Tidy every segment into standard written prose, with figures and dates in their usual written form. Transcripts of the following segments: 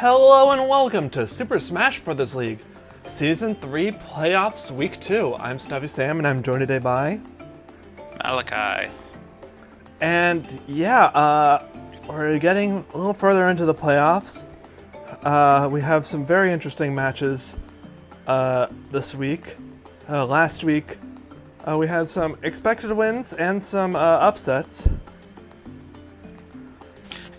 Hello and welcome to Super Smash Bros. League, Season 3 Playoffs Week 2. I'm Stuffy Sam and I'm joined today by... Malachi. And yeah, we're getting a little further into the playoffs. We have some very interesting matches this week. Last week, we had some expected wins and some upsets.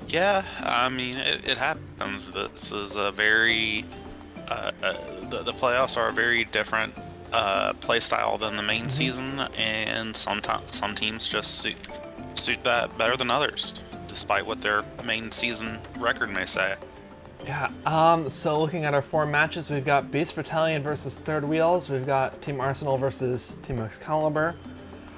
Yeah, I mean, it happens. This is a very... the playoffs are a very different play style than the main season, and some teams just suit that better than others, despite what their main season record may say. Yeah, so looking at our 4 matches, we've got Beast Battalion versus Third Wheels, we've got Team Arsenal versus Team Excalibur,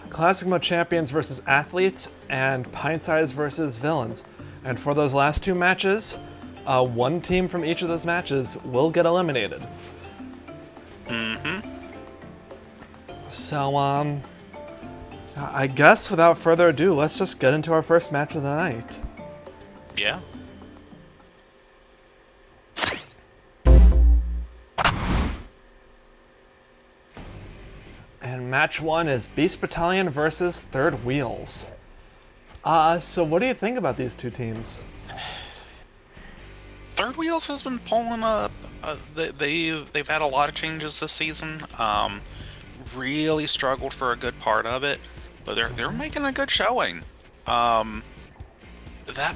Classic Mode Champions versus Athletes, and Pintsize versus Villains. And for those last 2 matches, one team from each of those matches will get eliminated. So, I guess without further ado, let's just get into our first match of the night. Yeah. And match 1 is Beast Battalion versus Third Wheels. So what do you think about these two teams? Third Wheels has been pulling up. They've had a lot of changes this season. Really struggled for a good part of it, but they're making a good showing. That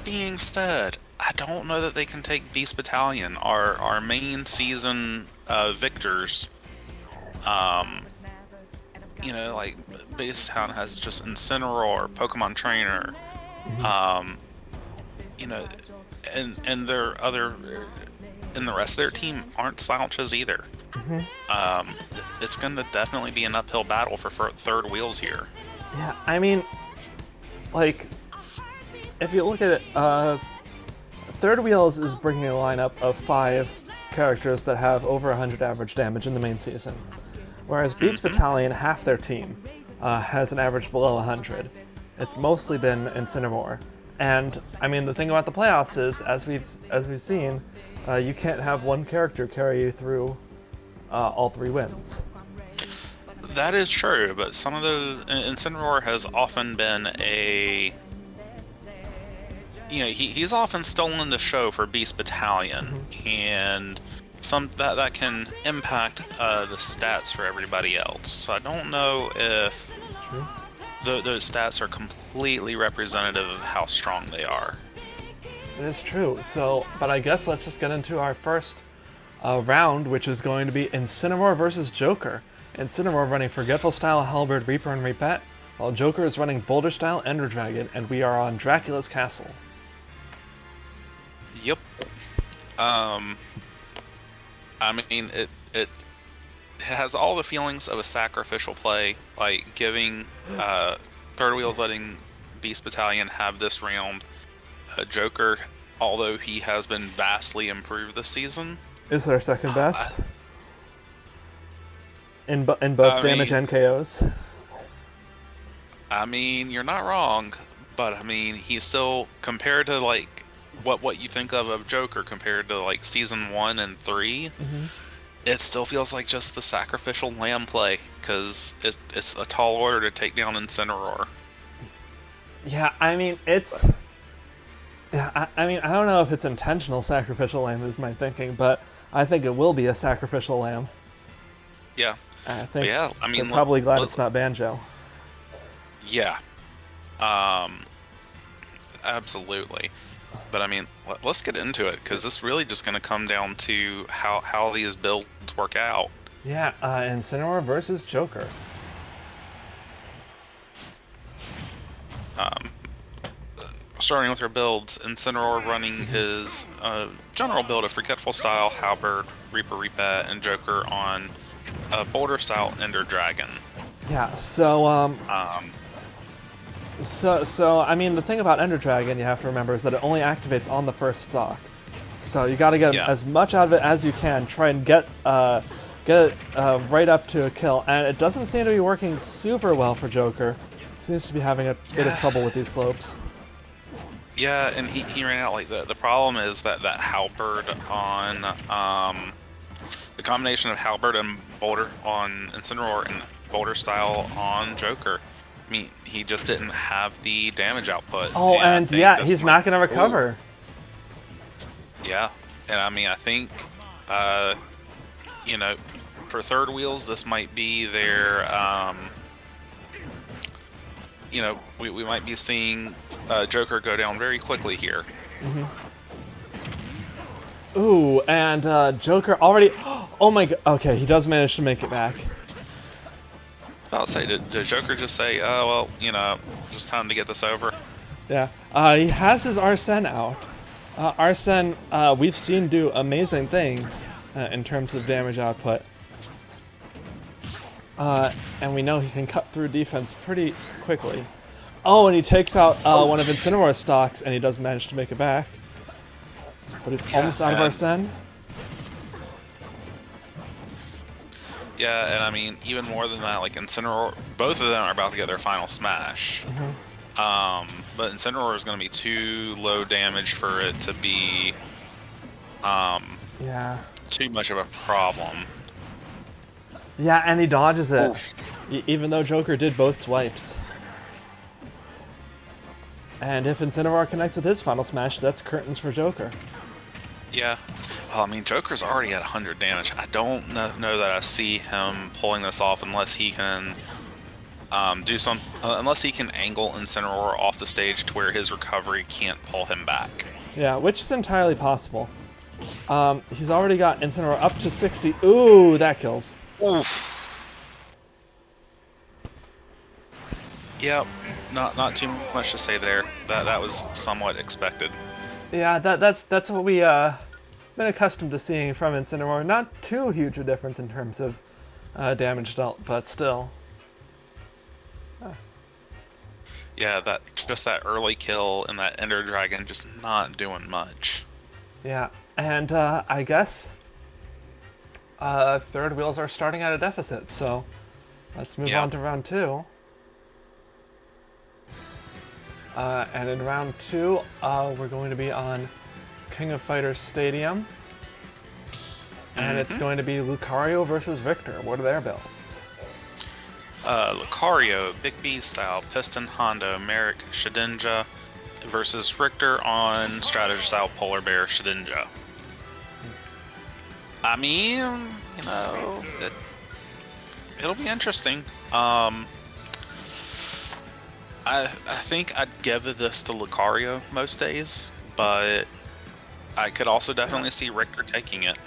being said, I don't know that they can take Beast Battalion, our main season victors. You know, like Beast Town has just Incineroar, Pokemon Trainer, you know, and their other, and the rest of their team aren't slouches either. It's going to definitely be an uphill battle for Third Wheels here. Yeah, I mean, like, if you look at it, Third Wheels is bringing a lineup of 5 characters that have over 100 average damage in the main season. Whereas Beast Battalion, half their team, has an average below 100. It's mostly been Incineroar. And, I mean, the thing about the playoffs is, as we've seen, you can't have one character carry you through all 3 wins. That is true, but some of those... Incineroar has often been a... You know, he's often stolen the show for Beast Battalion, and... that can impact the stats for everybody else. So I don't know if those stats are completely representative of how strong they are. It is true. So, but I guess let's just get into our first round, which is going to be Incineroar versus Joker. Incineroar running Forgetful Style, Halberd, Reaper, and Repet, while Joker is running Boulder Style, Ender Dragon, and we are on Dracula's Castle. Yep. I mean, it has all the feelings of a sacrificial play, like giving Third Wheels letting Beast Battalion have this round. Joker, although he has been vastly improved this season, is their second best in both damage and KOs. I mean, you're not wrong, but I mean, he's still, compared to like what you think of Joker compared to like season 1 and 3, it still feels like just the sacrificial lamb play, because it's a tall order to take down Incineroar. Yeah, I mean, it's... Yeah, I mean, I don't know if it's intentional sacrificial lamb is my thinking, but I think it will be a sacrificial lamb. Yeah. I think yeah, I mean, they're probably glad it's not Banjo. Yeah. Absolutely. But I mean, let's get into it, because it's really just going to come down to how these builds work out. Yeah, Incineroar versus Joker. Starting with our builds, Incineroar running his general build of Forgetful Style, Halberd, Reaper, Repet, and Joker on Boulder Style, Ender Dragon. Yeah, so, So, I mean, the thing about Ender Dragon you have to remember is that it only activates on the first stock. So you gotta get as much out of it as you can, try and get it right up to a kill. And it doesn't seem to be working super well for Joker. Seems to be having a bit of trouble with these slopes. Yeah, and he ran out. Like the problem is that halberd on the combination of halberd and boulder on Incineroar and boulder style on Joker. I mean, he just didn't have the damage output, Oh, and I and think yeah, this he's might. not going to Ooh, recover. yeah, and I mean, I think, uh, you know, for third wheels, this might be their, we might be seeing Joker go down very quickly here. Ooh, and Joker already. Oh my god. Okay, he does manage to make it back. I'll say, did Joker just say, "Oh well, just time to get this over"? Yeah. He has his Arsene out. Arsene, we've seen do amazing things in terms of damage output. And we know he can cut through defense pretty quickly. Oh, and he takes out one of Incineroar's stocks, and he does manage to make it back. But he's almost out of Arsene. Yeah, and I mean, even more than that, like Incineroar, both of them are about to get their final smash. But Incineroar is going to be too low damage for it to be Yeah. too much of a problem. Yeah, and he dodges it. Oof. Even though Joker did both swipes. And if Incineroar connects with his final smash, that's curtains for Joker. Yeah. Well, I mean, Joker's already at 100 damage. I don't know that I see him pulling this off unless he can unless he can angle Incineroar off the stage to where his recovery can't pull him back. Yeah, which is entirely possible. He's already got Incineroar up to 60. Ooh, that kills. Oof. Yep. Not too much to say there. That was somewhat expected. Yeah, that's what we been accustomed to seeing from Incineroar. Not too huge a difference in terms of damage dealt, but still. Yeah, that early kill and that Ender Dragon just not doing much. Yeah, and I guess third wheels are starting at a deficit, so let's move on to round 2. And in round 2, we're going to be on King of Fighters Stadium. And it's going to be Lucario versus Victor. What are their builds? Lucario, Big B style, Piston Hondo, Merrick, Shedinja versus Richter on Strategy style, Polar Bear, Shedinja. I mean, it'll be interesting. I think I'd give this to Lucario most days, but I could also definitely see Richter taking it.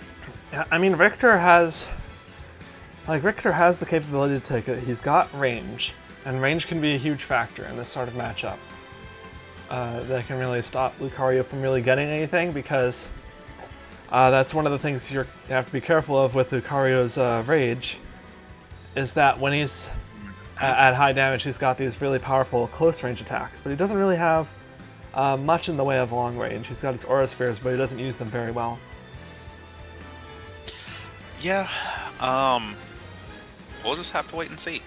Yeah, I mean, Richter has the capability to take it. He's got range, and range can be a huge factor in this sort of matchup. That can really stop Lucario from really getting anything, because that's one of the things you have to be careful of with Lucario's rage, is that when he's at high damage, he's got these really powerful close range attacks, but he doesn't really have much in the way of long range. He's got his Aura Spheres, but he doesn't use them very well. Yeah, we'll just have to wait and see.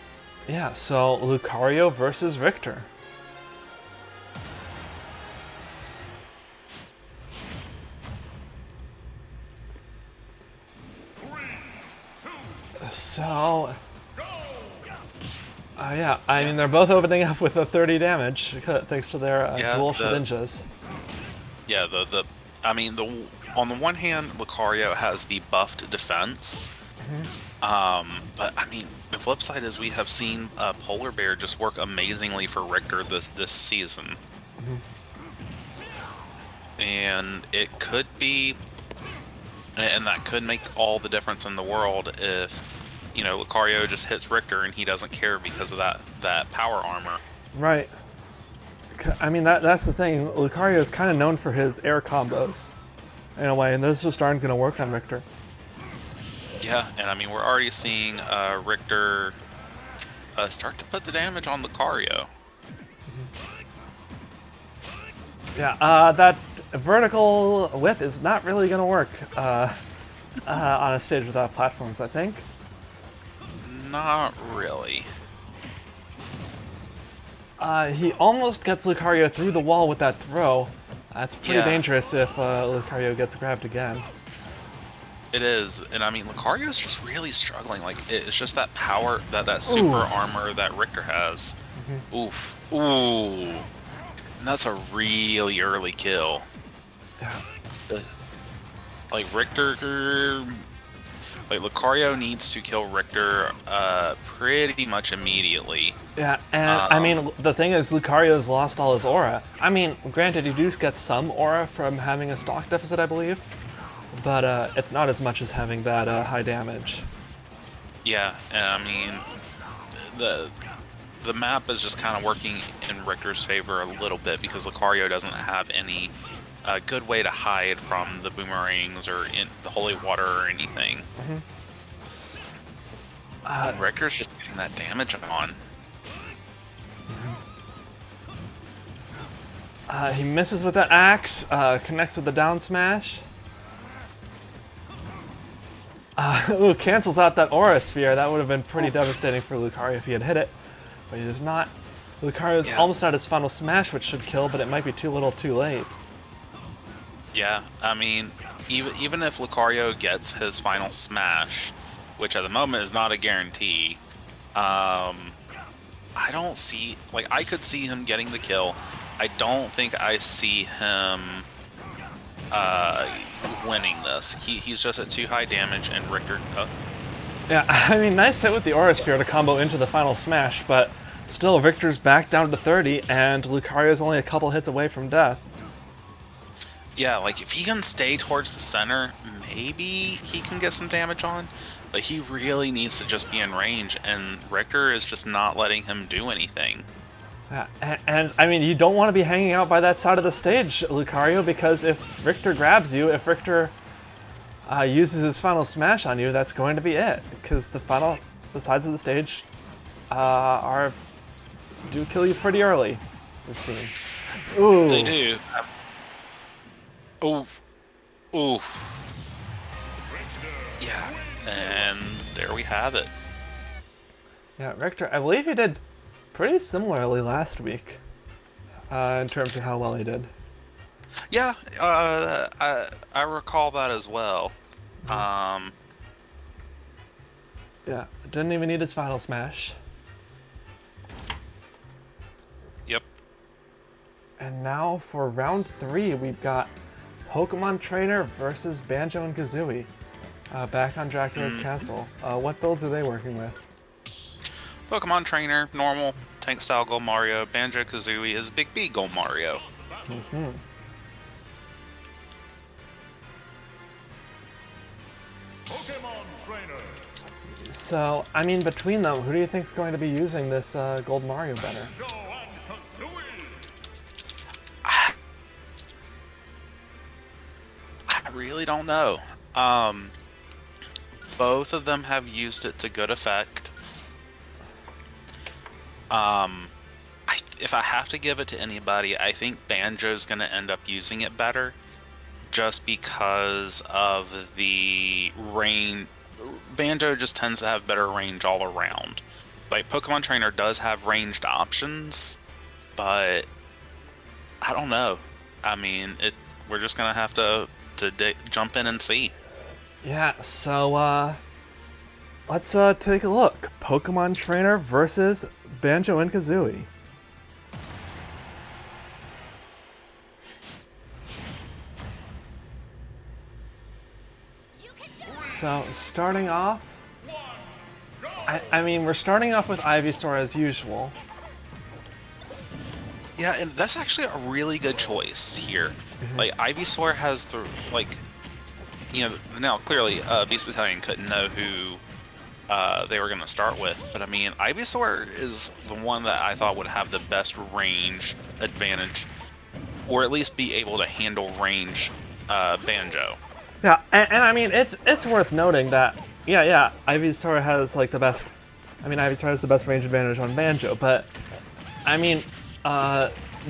Yeah, so Lucario versus Richter. So, yeah, I mean, they're both opening up with a 30 damage, thanks to their dual Shedinjas. Yeah, on the one hand, Lucario has the buffed defense, but I mean, the flip side is we have seen Polar Bear just work amazingly for Richter this season. And it could be, and that could make all the difference in the world if, Lucario just hits Richter and he doesn't care because of that power armor. Right. I mean, that's the thing. Lucario is kind of known for his air combos, in a way, and those just aren't going to work on Richter. Yeah, and I mean, we're already seeing Richter start to put the damage on Lucario. Yeah, that vertical whip is not really going to work on a stage without platforms, I think. Not really. He almost gets Lucario through the wall with that throw. That's pretty dangerous if Lucario gets grabbed again. It is, and I mean, Lucario's just really struggling. Like, it's just that power, that super armor that Richter has. Oof. Ooh. And that's a really early kill. Yeah. Like, Richter... Like, Lucario needs to kill Richter pretty much immediately. Yeah, and I mean, the thing is, Lucario's lost all his aura. I mean, granted, you do get some aura from having a stock deficit, I believe. But it's not as much as having that high damage. Yeah, and I mean, the map is just kind of working in Richter's favor a little bit because Lucario doesn't have any good way to hide from the boomerangs or in the holy water or anything. And Richter's just getting that damage on. He misses with that axe, connects with the down smash. Ooh, cancels out that Aura Sphere. That would have been pretty devastating for Lucario if he had hit it, but he does not. Lucario's almost at his final smash, which should kill, but it might be too little too late. Yeah, I mean, even if Lucario gets his final smash, which at the moment is not a guarantee, I don't see... Like, I could see him getting the kill. I don't think I see him... winning this. He's just at too high damage, and Richter... Yeah, I mean, nice hit with the Aura Sphere to combo into the final smash, but still, Victor's back down to 30, and Lucario's only a couple hits away from death. Yeah, like, if he can stay towards the center, maybe he can get some damage on, but he really needs to just be in range, and Richter is just not letting him do anything. And I mean, you don't want to be hanging out by that side of the stage, Lucario, because if Richter grabs you, if Richter uses his final smash on you, that's going to be it. Because the sides of the stage do kill you pretty early, it seems. Ooh. They do. Oof. Oof. Yeah, and there we have it. Yeah, Richter, I believe he did pretty similarly last week, in terms of how well he did. Yeah, I recall that as well. Yeah, didn't even need his final smash. Yep. And now for round 3, we've got Pokemon Trainer versus Banjo and Kazooie, back on Dracula's Castle. What builds are they working with? Pokemon Trainer, normal, tank style Gold Mario. Banjo-Kazooie is Big B Gold Mario. Pokemon Trainer. So, I mean, between them, who do you think is going to be using this Gold Mario better? I really don't know. Both of them have used it to good effect. If I have to give it to anybody, I think Banjo's going to end up using it better, just because of the range. Banjo just tends to have better range all around. Like, Pokemon Trainer does have ranged options, but I don't know. I mean, we're just going to have to jump in and see. Yeah, so, let's take a look. Pokemon Trainer versus Banjo and Kazooie. So, starting off, I mean, we're starting off with Ivysaur as usual. Yeah, and that's actually a really good choice here. Like, Ivysaur has the, like, you know, now clearly Beast Battalion couldn't know who they were going to start with, but I mean, Ivysaur is the one that I thought would have the best range advantage, or at least be able to handle range Banjo. Yeah, and I mean, it's worth noting that, yeah, Ivysaur has, like, the best, I mean, Ivysaur has the best range advantage on Banjo, but, I mean,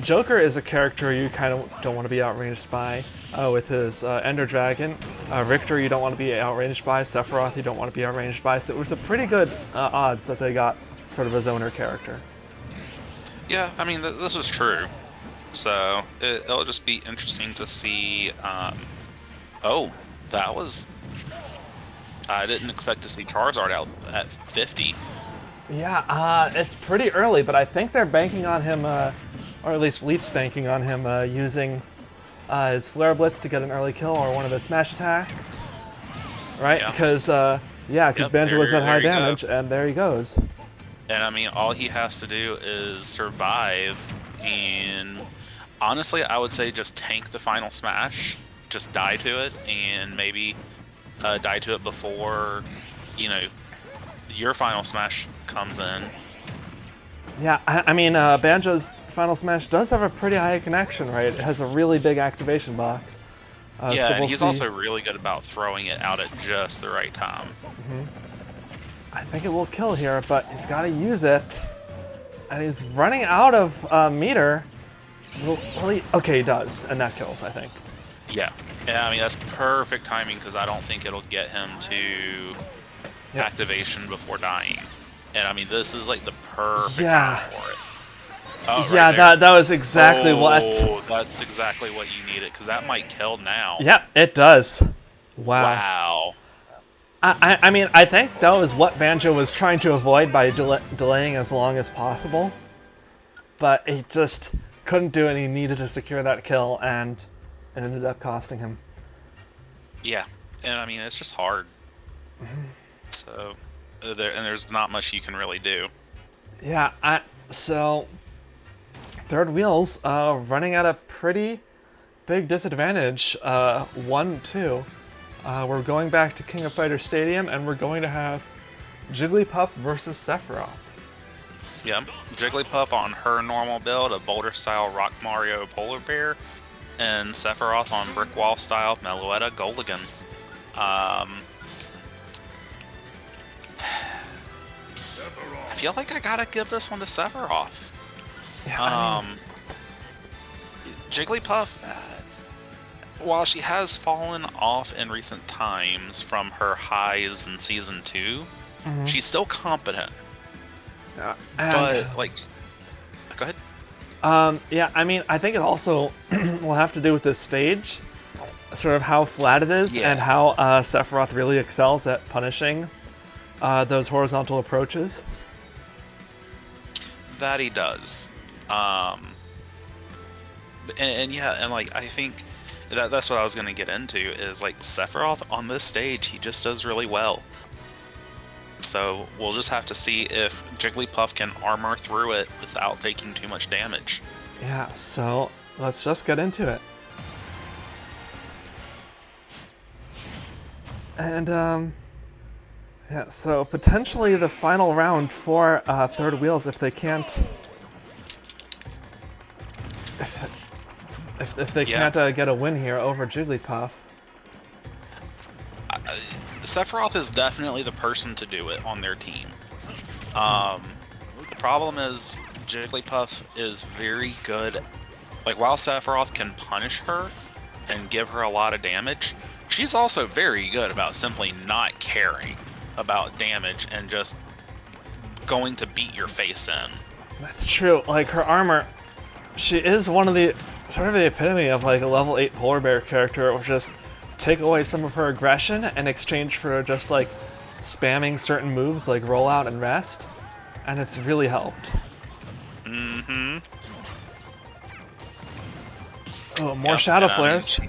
Joker is a character you kind of don't want to be outranged by with his Ender Dragon. Richter you don't want to be outranged by. Sephiroth you don't want to be outranged by. So it was a pretty good odds that they got sort of a zoner character. Yeah, I mean, this was true. So it'll just be interesting to see. Oh, that was. I didn't expect to see Charizard out at 50. Yeah, it's pretty early, but I think they're banking on him, or at least Leaf's banking on him using his Flare Blitz to get an early kill or one of his smash attacks. Right? Yeah. Because, Yep, Banjo was at high there you go. damage, and there he goes. And I mean, all he has to do is survive, and honestly, I would say just tank the final smash, just die to it, and maybe die to it before, you know, your final smash comes in. Yeah, I mean, Banjo's Final Smash does have a pretty high connection, right? It has a really big activation box. Yeah, so and we'll he's see. also really good about throwing it out at just the right time. I think it will kill here, but he's got to use it. And he's running out of meter. Okay, he does, and that kills, I think. Yeah, I mean, that's perfect timing because I don't think it'll get him to activation before dying. And I mean, this is like the perfect time for it. Oh, right yeah, there. that was exactly what. Oh, that's exactly what you needed because that might kill now. Yep, it does. Wow. Wow. I mean, I think that was what Banjo was trying to avoid by delaying as long as possible. But he just couldn't do it, and he needed to secure that kill, and it ended up costing him. Yeah, and I mean, it's just hard. So, there's not much you can really do. Yeah, so Third Wheels running at a pretty big disadvantage, 1-2. We're going back to King of Fighters Stadium, and we're going to have Jigglypuff versus Sephiroth. Yeah, Jigglypuff on her normal build, a Boulder-style Rock Mario Polar Bear, and Sephiroth on Brick Wall-style Meloetta Goligan. I feel like I gotta give this one to Sephiroth. Yeah, Jigglypuff, while she has fallen off in recent times from her highs in Season 2, she's still competent. But, like... Go ahead. Yeah, I mean, I think it also will have to do with this stage, sort of how flat it is, and how Sephiroth really excels at punishing those horizontal approaches. That he does. And like, I think that's what I was going to get into, is like Sephiroth on this stage, he just does really well. So we'll just have to see if Jigglypuff can armor through it without taking too much damage. Yeah, so let's just get into it. And, yeah, so potentially the final round for Third Wheels if they can't... If they can't get a win here over Jigglypuff. Sephiroth is definitely the person to do it on their team. The problem is Jigglypuff is very good. Like, while Sephiroth can punish her and give her a lot of damage, she's also very good about simply not caring about damage and just going to beat your face in. That's true. Like, her armor, she is one of the sort of the epitome of like a level 8 polar bear character, which just take away some of her aggression in exchange for just like spamming certain moves like rollout and rest, and it's really helped. Oh, more shadow flares.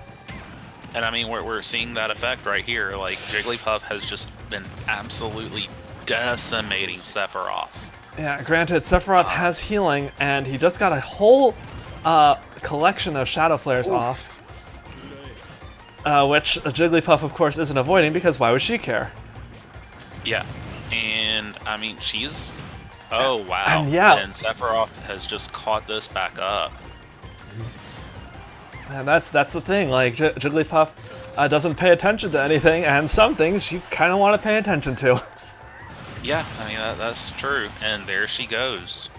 And I mean, we're seeing that effect right here. Like, Jigglypuff has just been absolutely decimating Sephiroth. Yeah, granted, Sephiroth has healing, and he just got a whole collection of shadow flares off. Which Jigglypuff, of course, isn't avoiding, because why would she care? Yeah, and I mean, she's... Oh, wow. And Sephiroth has just caught this back up. And that's the thing, like, Jigglypuff doesn't pay attention to anything, and some things you kind of want to pay attention to. Yeah, I mean, that's true, and there she goes.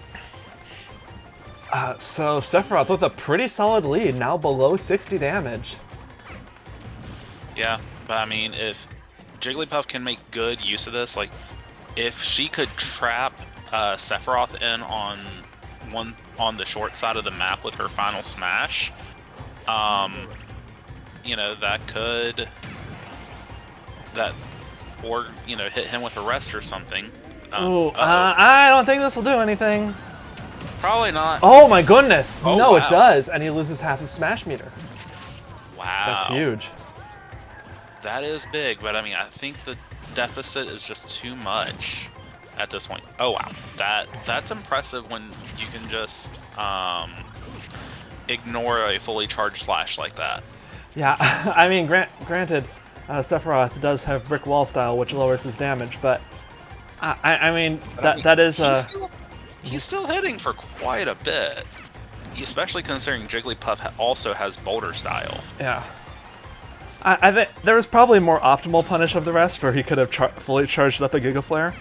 So Sephiroth with a pretty solid lead, now below 60 damage. Yeah, but I mean, if Jigglypuff can make good use of this, like, if she could trap Sephiroth in on one on the short side of the map with her final smash, you know, or, you know, hit him with a rest or something. I don't think this will do anything. Probably not. Oh my goodness! Oh, no, wow. It does, and he loses half his smash meter. Wow. That's huge. That is big, but I mean, I think the deficit is just too much at this point. Oh wow, that's impressive when you can just ignore a fully charged slash like that. Yeah, I mean, granted, Sephiroth does have brick wall style, which lowers his damage, but I mean, that is he's still hitting for quite a bit, especially considering Jigglypuff also has boulder style. Yeah. I think there was probably a more optimal punish of the rest where he could have fully charged up a Giga Flare.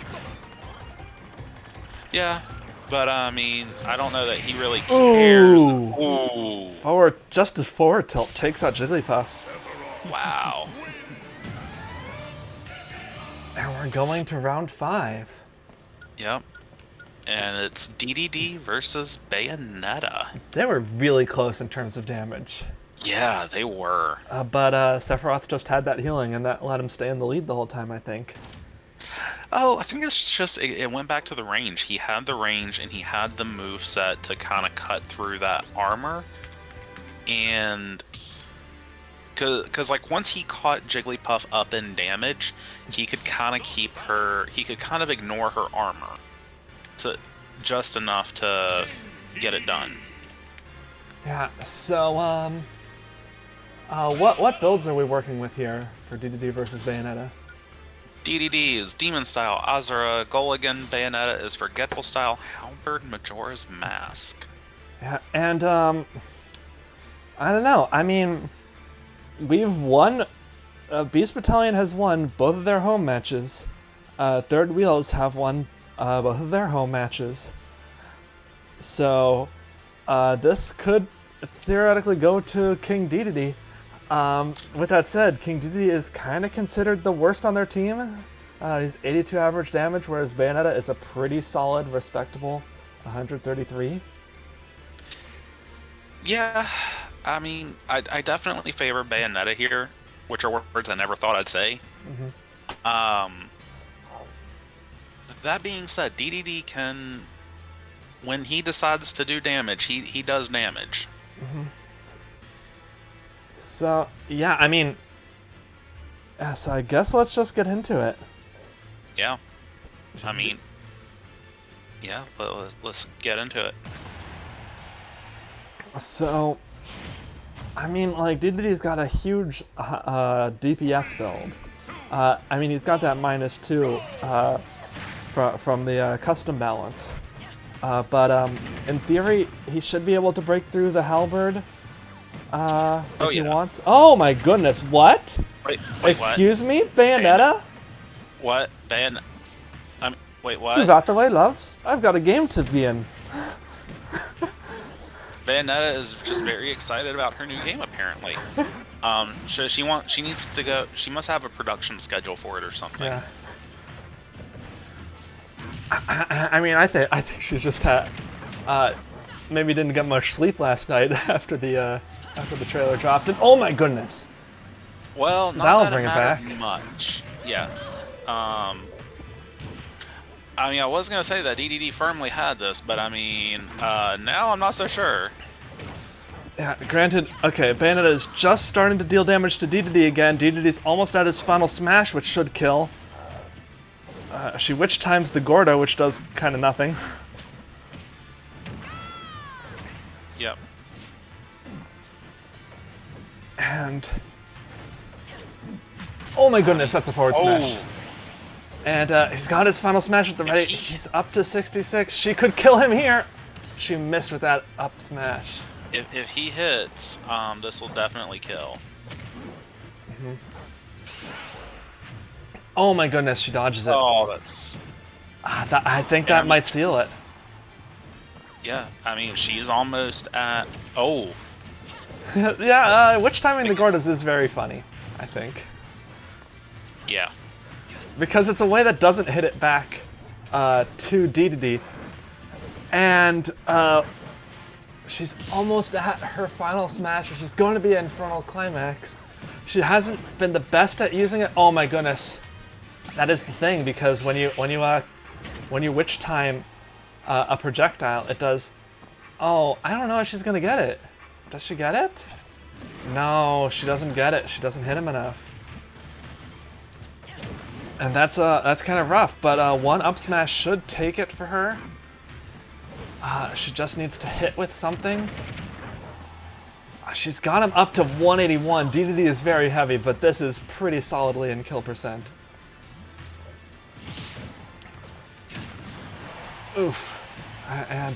Yeah, but I mean, I don't know that he really cares. Ooh. Forward, just as forward tilt takes out Jigglypuff. Wow. And we're going to round 5. Yep. And it's DDD versus Bayonetta. They were really close in terms of damage. Yeah, they were. But Sephiroth just had that healing, and that let him stay in the lead the whole time, I think. Oh, I think it's just, it went back to the range. He had the range, and he had the move set to kind of cut through that armor. And because like once he caught Jigglypuff up in damage, he could kind of keep her, he could kind of ignore her armor to just enough to get it done. Yeah, so what builds are we working with here for DDD versus Bayonetta? DDD is Demon Style, Azura, Gulligan. Bayonetta is Forgetful Style, Halberd, Majora's Mask. Yeah, and I don't know. I mean, we've won. Beast Battalion has won both of their home matches. Third Wheels have won both of their home matches. So this could theoretically go to King Dedede. With that said, King Dedede is kind of considered the worst on their team. He's 82 average damage, whereas Bayonetta is a pretty solid, respectable 133. Yeah, I mean, I definitely favor Bayonetta here, which are words I never thought I'd say. Mm-hmm. That being said, DDD can, when he decides to do damage, he does damage. Mm-hmm. So, yeah, I mean, so I guess let's just get into it. Yeah. I mean, yeah, let's get into it. So, I mean, like, Dedede's got a huge DPS build. I mean, he's got that -2 from the custom balance. But in theory, he should be able to break through the Halberd if he wants. Oh my goodness, what? Wait, excuse me, Bayonetta? What? Wait, what? Is that the way, loves? I've got a game to be in. Bayonetta is just very excited about her new game, apparently. She needs to go. She must have a production schedule for it or something. Yeah. I mean, I think she's just had maybe didn't get much sleep last night after the trailer dropped. And oh my goodness. Well, not that'll that bring it it back much. Yeah. I mean, I was gonna say that DDD firmly had this, but I mean, now I'm not so sure. Yeah, granted, okay, Bayonetta is just starting to deal damage to Dedede again. Dedede's almost at his final smash, which should kill. She witch times the Gordo, which does kind of nothing. Yep. And oh my goodness, that's a forward smash. And he's got his final smash at the ready. He's up to 66. She could kill him here. She missed with that up smash. If he hits, this will definitely kill. Mm-hmm. Oh my goodness, she dodges it. Oh, that's... I think that might seal it. Yeah, I mean, she's almost at... Oh. Yeah, witch timing the Gordos is very funny, I think. Yeah. Because it's a way that doesn't hit it back to Dedede. And she's almost at her final smash, which is going to be an Infernal Climax. She hasn't been the best at using it. Oh my goodness, that is the thing, because when you witch time a projectile, it does. Oh, I don't know if she's gonna get it. Does she get it? No, she doesn't get it. She doesn't hit him enough. And that's kind of rough, but one up smash should take it for her. She just needs to hit with something. She's got him up to 181. DDD is very heavy, but this is pretty solidly in kill percent. Oof. And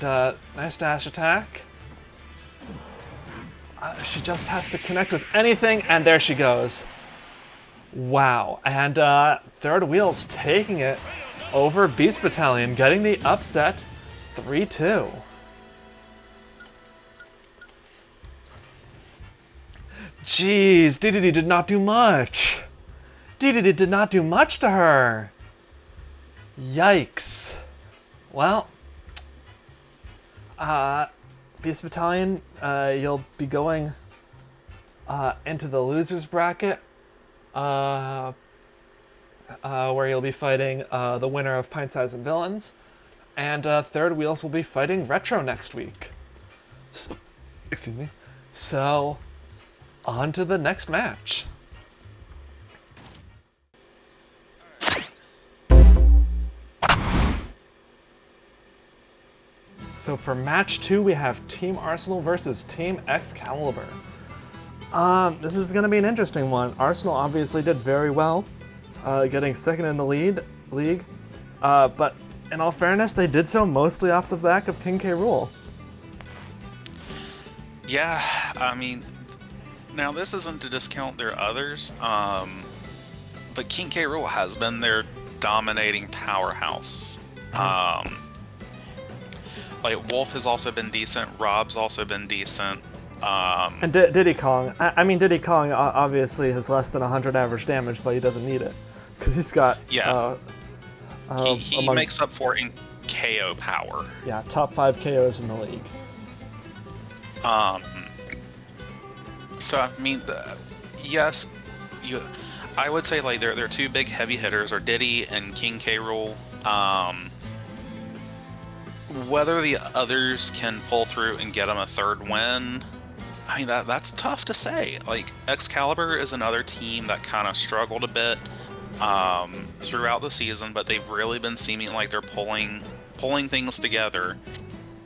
nice dash attack. She just has to connect with anything, and there she goes. Wow. And third wheel's taking it over Beast Battalion, getting the upset 3-2. Jeez, DDD did not do much. DDD did not do much to her. Yikes. Well, Beast Battalion, you'll be going into the losers bracket, where you'll be fighting the winner of Pintsize and Villains, and Third Wheels will be fighting Retro next week. So, excuse me. So, on to the next match. So for match 2, we have Team Arsenal versus Team Excalibur. This is going to be an interesting one. Arsenal obviously did very well, getting second in the league. But in all fairness, they did so mostly off the back of King K. Rool. Yeah, I mean, now this isn't to discount their others, but King K. Rool has been their dominating powerhouse. Like, Wolf has also been decent, Rob's also been decent. And Diddy Kong. I mean, Diddy Kong obviously has less than 100 average damage, but he doesn't need it. Because he's got... Yeah. He makes up for in KO power. Yeah, top 5 KOs in the league. So, I mean, yes, I would say, like, they're two big heavy hitters, are Diddy and King K. Rool. Whether the others can pull through and get them a third win, I mean, that's tough to say. Like, Excalibur is another team that kind of struggled a bit throughout the season, but they've really been seeming like they're pulling things together.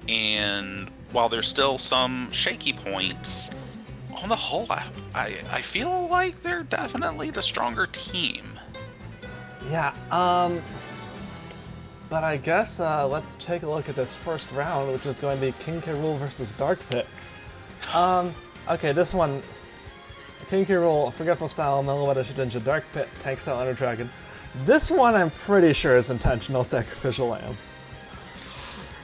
And while there's still some shaky points, on the whole, I feel like they're definitely the stronger team. Yeah, but I guess let's take a look at this first round, which is going to be King K. Rool versus Dark Pit. Okay, this one, King K. Rool, Forgetful Style, Meloetta Shedinja, Dark Pit, Tank Style, Under Dragon. This one I'm pretty sure is intentional Sacrificial Lamb.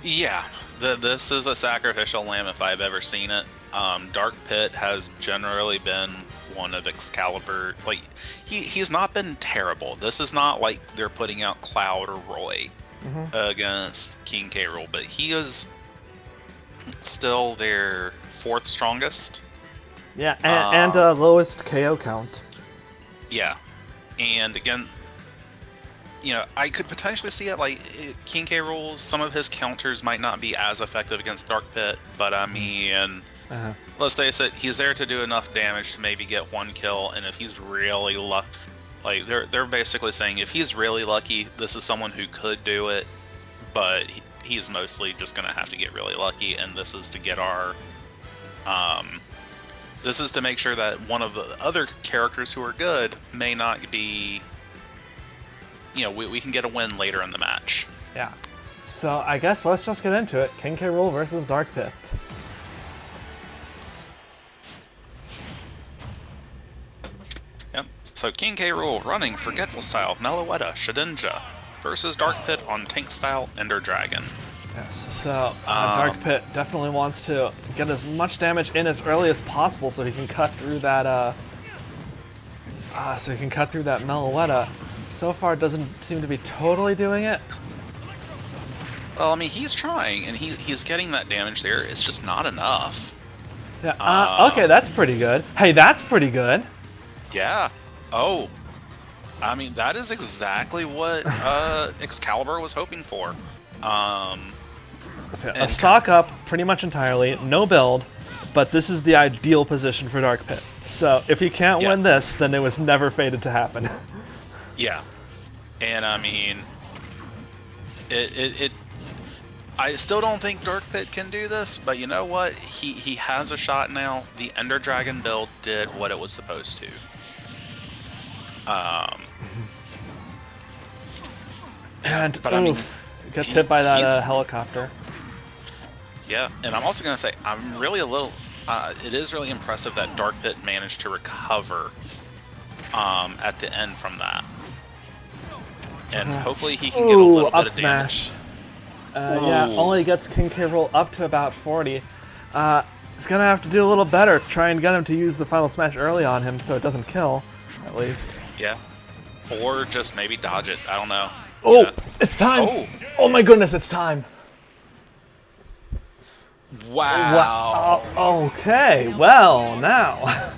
Yeah, this is a Sacrificial Lamb if I've ever seen it. Dark Pit has generally been one of Excalibur. Like, he's not been terrible. This is not like they're putting out Cloud or Roy against King K. Rool, but he is still their 4th strongest. Yeah, and lowest KO count. Yeah, and again, you know, I could potentially see it like King K. Rool, some of his counters might not be as effective against Dark Pit, but I mean, let's face it, he's there to do enough damage to maybe get 1 kill, and if he's really lucky, like, they're basically saying if he's really lucky, this is someone who could do it, but he's mostly just going to have to get really lucky, and this is to get our, this is to make sure that one of the other characters who are good may not be, you know, we can get a win later in the match. Yeah. So I guess let's just get into it. King K. Rool versus Dark Pit. Yep. So King K. Rool running Forgetful Style, Meloetta, Shedinja versus Dark Pit on Tank Style, Ender Dragon. Yes. So Dark Pit definitely wants to get as much damage in as early as possible, so he can cut through that. Meloetta. So far, it doesn't seem to be totally doing it. Well, I mean, he's trying, and he's getting that damage there. It's just not enough. Yeah. Okay, that's pretty good. Hey, that's pretty good. Yeah. Oh, I mean, that is exactly what Excalibur was hoping for. A stock up pretty much entirely, no build, but this is the ideal position for Dark Pit. So if you can't win this, then it was never fated to happen. Yeah. And I mean, I still don't think Dark Pit can do this, but you know what? He has a shot now. The Ender Dragon build did what it was supposed to. But I mean, gets hit by that helicopter. Yeah, and I'm also gonna say I'm really a little. It is really impressive that Dark Pit managed to recover at the end from that, and hopefully he can get a little bit of damage. Yeah, only gets King K. Rool up to about 40. He's gonna have to do a little better. Try and get him to use the final smash early on him so it doesn't kill, at least. Yeah, or just maybe dodge it. I don't know. Oh, yeah. It's time! Oh my goodness, it's time! Wow. Okay, well, now.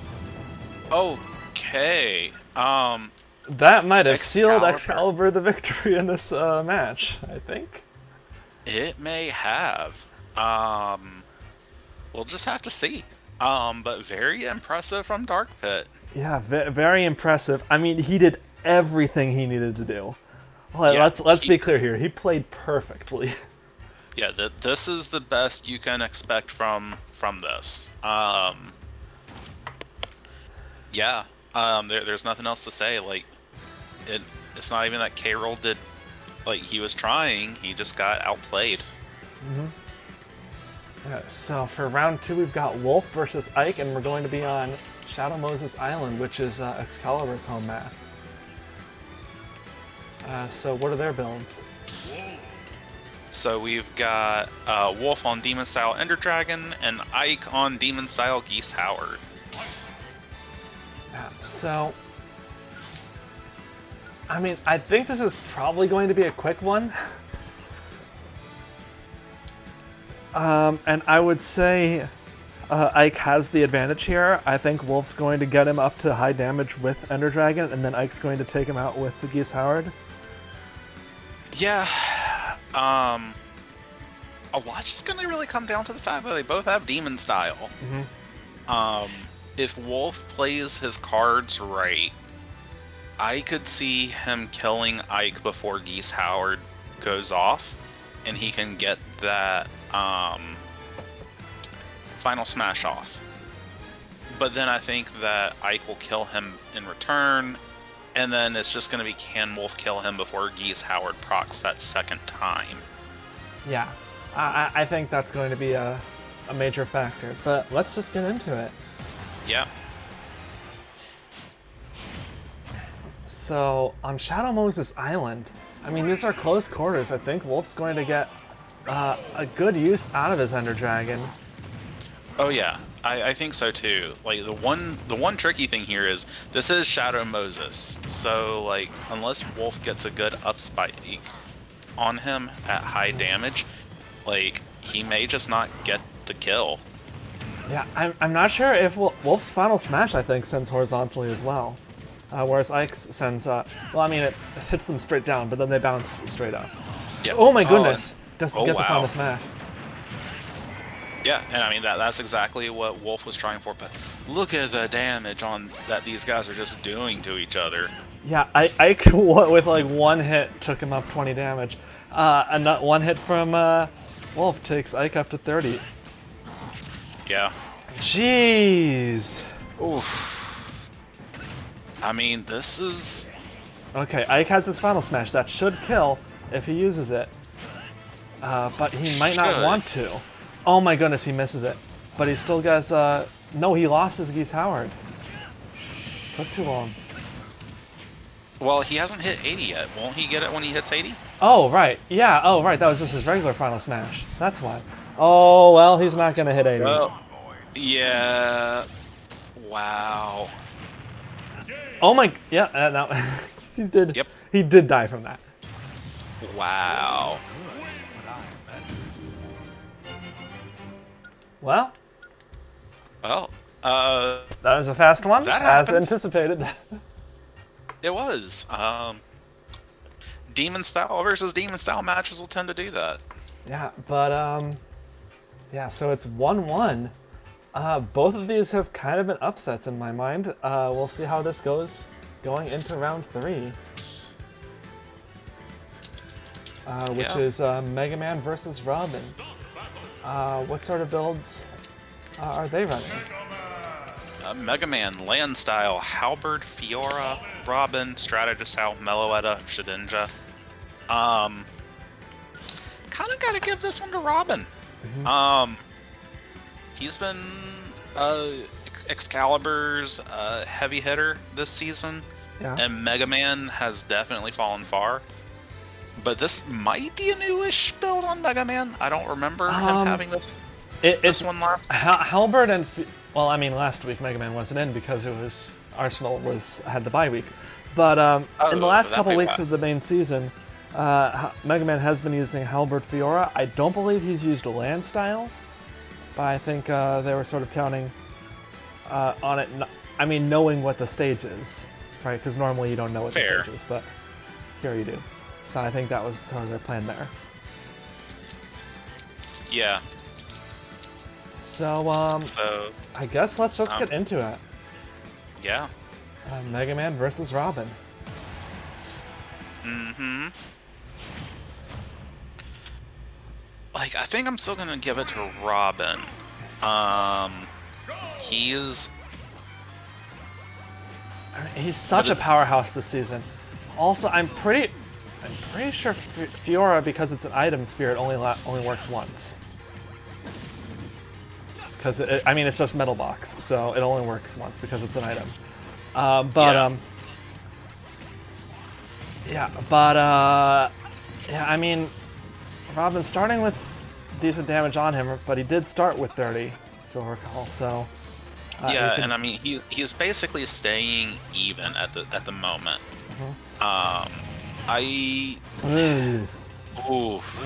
Okay. That might have sealed Excalibur the victory in this match, I think. It may have. We'll just have to see. But very impressive from Dark Pit. Yeah, very impressive. I mean, he did everything he needed to do. Let's be clear here. He played perfectly. Yeah, this is the best you can expect from this. Yeah. There's nothing else to say. Like, it's not even that K. Rool did. Like, he was trying. He just got outplayed. Yeah, so for round 2, we've got Wolf versus Ike, and we're going to be on Shadow Moses Island, which is Excalibur's home map. So what are their builds? So we've got Wolf on Demon Style Ender Dragon and Ike on Demon Style Geese Howard. Yeah, so I mean, I think this is probably going to be a quick one. And I would say Ike has the advantage here. I think Wolf's going to get him up to high damage with Ender Dragon, and then Ike's going to take him out with the Geese Howard. Yeah. A lot's just going to really come down to the fact that they both have Demon Style. If Wolf plays his cards right, I could see him killing Ike before Geese Howard goes off, and he can get that final smash off. But then I think that Ike will kill him in return, and then it's just going to be, can Wolf kill him before Geese Howard procs that second time? Yeah, I think that's going to be a major factor, but let's just get into it. Yeah. So, on Shadow Moses Island, I mean, these are close quarters. I think Wolf's going to get a good use out of his Ender Dragon. Oh yeah, I think so too. Like, the one tricky thing here is this is Shadow Moses, so like unless Wolf gets a good up spike on him at high damage, like he may just not get the kill. Yeah, I'm not sure if Wolf's final smash, I think, sends horizontally as well. Whereas Ike's sends, well, I mean, it hits them straight down, but then they bounce straight up. Yep. Oh my goodness! Doesn't get the wow. final smash. Yeah, and I mean, that's exactly what Wolf was trying for, but look at the damage that these guys are just doing to each other. Yeah, Ike with like one hit took him up 20 damage. And that one hit from Wolf takes Ike up to 30. Yeah. Jeez! Oof. I mean, this is... Okay, Ike has his final smash. That should kill if he uses it. But he might not want to. Oh my goodness, he misses it. But he still gets, no, he lost his Geese Howard. Took too long. Well, he hasn't hit 80 yet. Won't he get it when he hits 80? Oh, right. Yeah, oh, right. That was just his regular final smash. That's why. Oh, well, he's not going to hit 80. Well, yeah. Wow. Oh my, yeah, no. He did die from that. Wow. Well, Well, that was a fast one, that as happened. anticipated. It was. Demon style versus demon style matches will tend to do that. Yeah, but yeah. So it's 1-1. Both of these have kind of been upsets in my mind. We'll see how this goes going into round 3. Which is Mega Man versus Robin. What sort of builds are they running? Mega Man, land style, Halberd, Fiora, Robin, strategist style, Meloetta, Shedinja. Kind of got to give this one to Robin. He's been Excalibur's heavy hitter this season, and Mega Man has definitely fallen far. But this might be a newish build on Mega Man. I don't remember him having this one last week. Halberd and well, I mean, last week Mega Man wasn't in because it was Arsenal had the bye week. But in the last couple weeks of the main season, Mega Man has been using Halberd Fiora. I don't believe he's used a land style, but I think they were sort of counting on it. I mean, knowing what the stage is, right? Because normally you don't know what the stage is, but here you do. So I think that was sort of their plan there. Yeah. So I guess let's just get into it. Yeah. Mega Man versus Robin. Like, I think I'm still gonna give it to Robin. He's such a powerhouse this season. Also, I'm pretty sure Fiora, because it's an item spirit, only works once. Because I mean, it's just Metal Box, so it only works once because it's an item. Yeah, I mean, Robin's starting with decent damage on him, but he did start with 30, if you'll recall. So and I mean, he's basically staying even at the moment.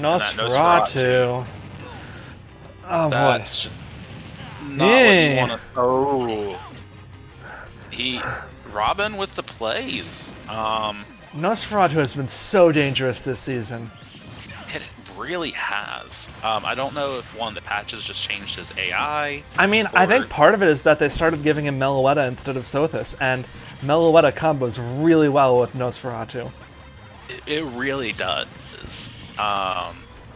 Nosferatu. Oh boy. That's just not what you want to. Robin with the plays. Nosferatu has been so dangerous this season. It really has. I don't know if one of the patches just changed his AI. I mean, I think part of it is that they started giving him Meloetta instead of Sothis, and Meloetta combos really well with Nosferatu. It really does.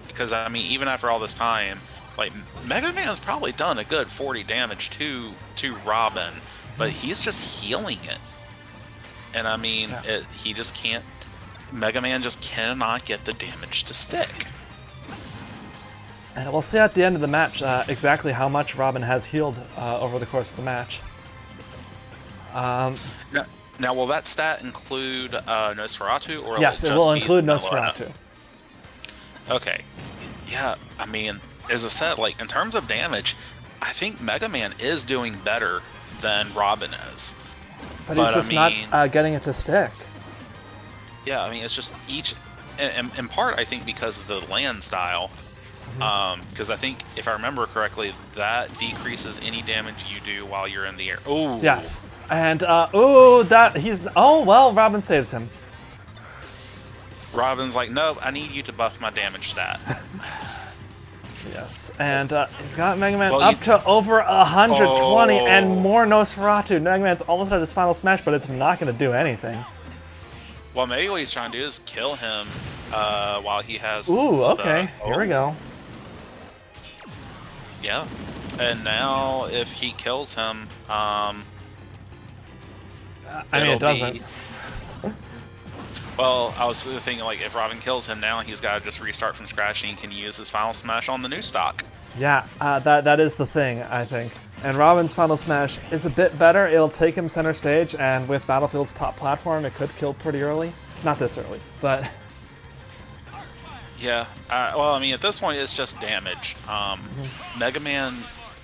Because, I mean, even after all this time, like, Mega Man's probably done a good 40 damage to Robin, but he's just healing it. And, I mean, he just can't... Mega Man just cannot get the damage to stick. And we'll see at the end of the match exactly how much Robin has healed over the course of the match. Now, will that stat include Nosferatu, or yes, it will include Nosferatu. Okay. Yeah, I mean, as I said, like, in terms of damage, I think Mega Man is doing better than Robin is. But he's just not getting it to stick. Yeah, I mean, it's just each... In part, I think because of the land style. Because I think, if I remember correctly, that decreases any damage you do while you're in the air. Oh! Yeah. And, well, Robin saves him. Robin's like, nope, I need you to buff my damage stat. Yes. And he's got Mega Man up to over 120 and more Nosferatu. Mega Man's almost at his final smash, but it's not going to do anything. Well, maybe what he's trying to do is kill him while he has... Ooh, okay. Here we go. Yeah. And now, if he kills him... I mean, it doesn't. Well, I was thinking, like, if Robin kills him now, he's got to just restart from scratch and he can use his final smash on the new stock. Yeah, that is the thing, I think. And Robin's final smash is a bit better. It'll take him center stage, and with Battlefield's top platform, it could kill pretty early. Not this early, but... Yeah, well, I mean, at this point, it's just damage. Mega Man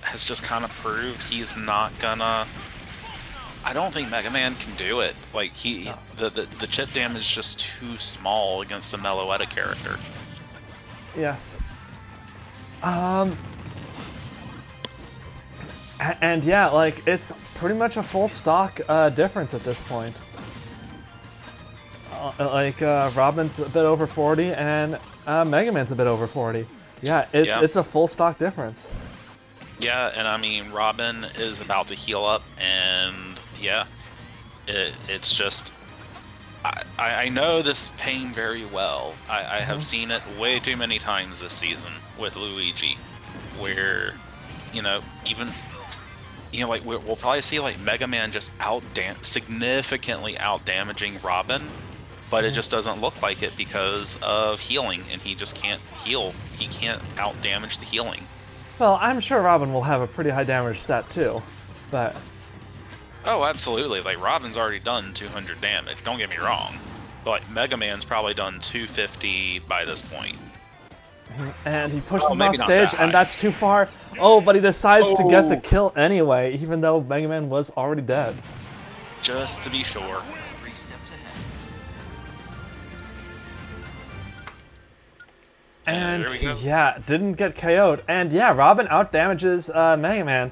has just kind of proved he's not gonna... I don't think Mega Man can do it. Like, the chip damage is just too small against a Meloetta character. Yes. And yeah, like, it's pretty much a full stock difference at this point. Robin's a bit over 40, and Mega Man's a bit over 40. Yeah, it's a full stock difference. Yeah, and I mean, Robin is about to heal up, and yeah, it's just... I know this pain very well. I have seen it way too many times this season with Luigi, where, like, we'll probably see, like, Mega Man just significantly out-damaging Robin, but it just doesn't look like it because of healing, and he just can't heal. He can't out-damage the healing. Well, I'm sure Robin will have a pretty high damage stat, too, but... Oh, absolutely. Like, Robin's already done 200 damage, don't get me wrong. But, like, Mega Man's probably done 250 by this point. And he pushes him off stage, and that's too far. Oh, but he decides to get the kill anyway, even though Mega Man was already dead. Just to be sure. And there we go. Yeah, didn't get KO'd. And yeah, Robin outdamages Mega Man.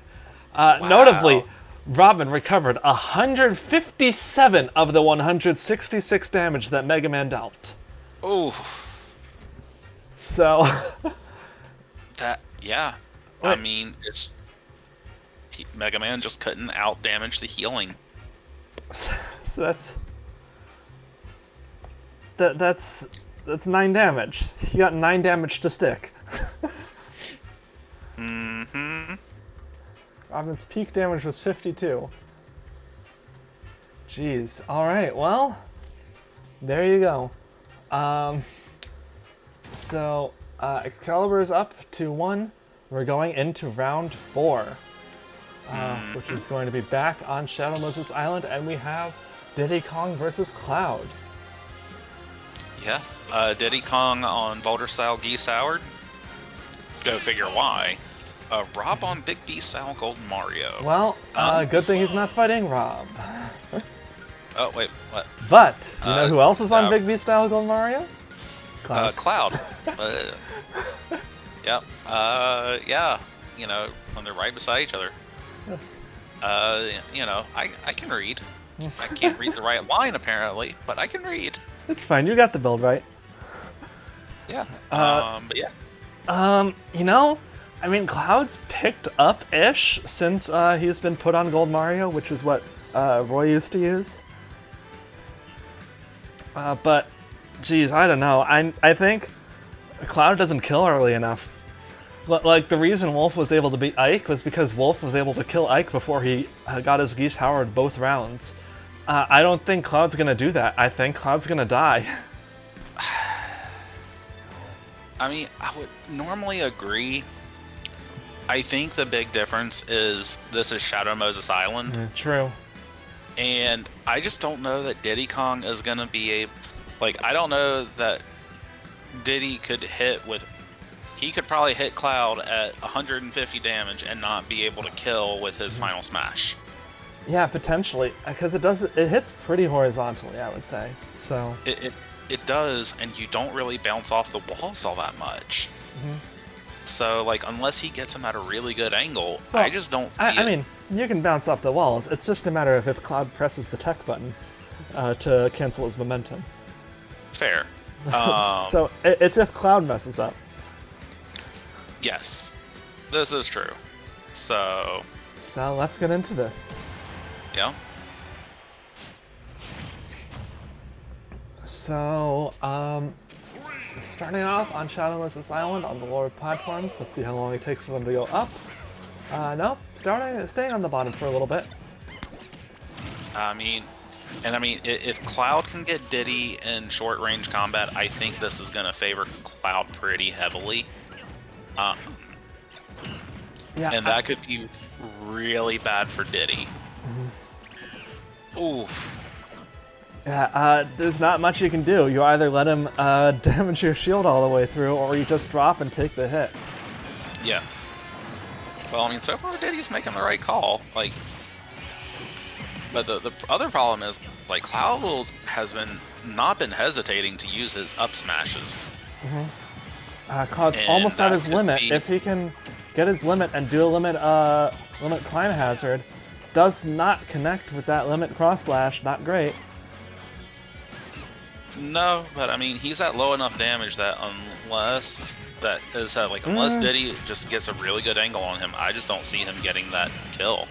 Notably, Robin recovered 157 of the 166 damage that Mega Man dealt. Oh. So... yeah. I mean, it's... Mega Man just couldn't out-damage the healing. So that's 9 damage. He got 9 damage to stick. Mm-hmm. Robin's peak damage was 52. Jeez. Alright, well, there you go. So, Excalibur is up to 1. We're going into round 4. Which is going to be back on Shadow Moses Island, and we have Diddy Kong versus Cloud. Yeah, Diddy Kong on Boulder Style Geese Howard. Go figure why. Rob on Big B Style Golden Mario. Well, good thing he's not fighting Rob. Oh, wait, what? But, you know who else is on Big B Style Golden Mario? Cloud. Cloud. Yep. Yeah, when they're right beside each other. Yes. I can read. I can't read the right line, apparently, but I can read. It's fine, you got the build right. Yeah, but yeah. I mean, Cloud's picked up-ish since he's been put on Gold Mario, which is what Roy used to use. But, geez, I don't know. I think Cloud doesn't kill early enough. Like, the reason Wolf was able to beat Ike was because Wolf was able to kill Ike before he got his Geese Howard both rounds. I don't think Cloud's gonna do that. I think Cloud's gonna die. I mean, I would normally agree. I think the big difference is this is Shadow Moses Island. True. And I just don't know that Diddy Kong is gonna be a... Like, I don't know that Diddy could hit with... He could probably hit Cloud at 150 damage and not be able to kill with his final smash. Yeah, potentially, because it hits pretty horizontally, I would say. So it does, and you don't really bounce off the walls all that much. So, like, unless he gets him at a really good angle, well, I just don't see I mean, you can bounce off the walls. It's just a matter of if Cloud presses the tech button to cancel his momentum. Fair. So it's if Cloud messes up. Yes, this is true. So let's get into this. Yeah. So, starting off on Shadow Moses Island on the lower platforms. Let's see how long it takes for them to go up. Nope, staying on the bottom for a little bit. I mean, if Cloud can get Diddy in short-range combat, I think this is going to favor Cloud pretty heavily. Yeah, and that could be really bad for Diddy. Oof. Yeah, there's not much you can do. You either let him damage your shield all the way through, or you just drop and take the hit. Yeah. Well, I mean, so far Diddy's making the right call. Like, but the other problem is, like, Cloud has not been hesitating to use his up smashes. Cloud's almost at his limit. get his limit and do a limit climb hazard. Does not connect with that limit cross slash. Not great. No, but I mean, he's at low enough damage that unless Diddy just gets a really good angle on him, I just don't see him getting that kill.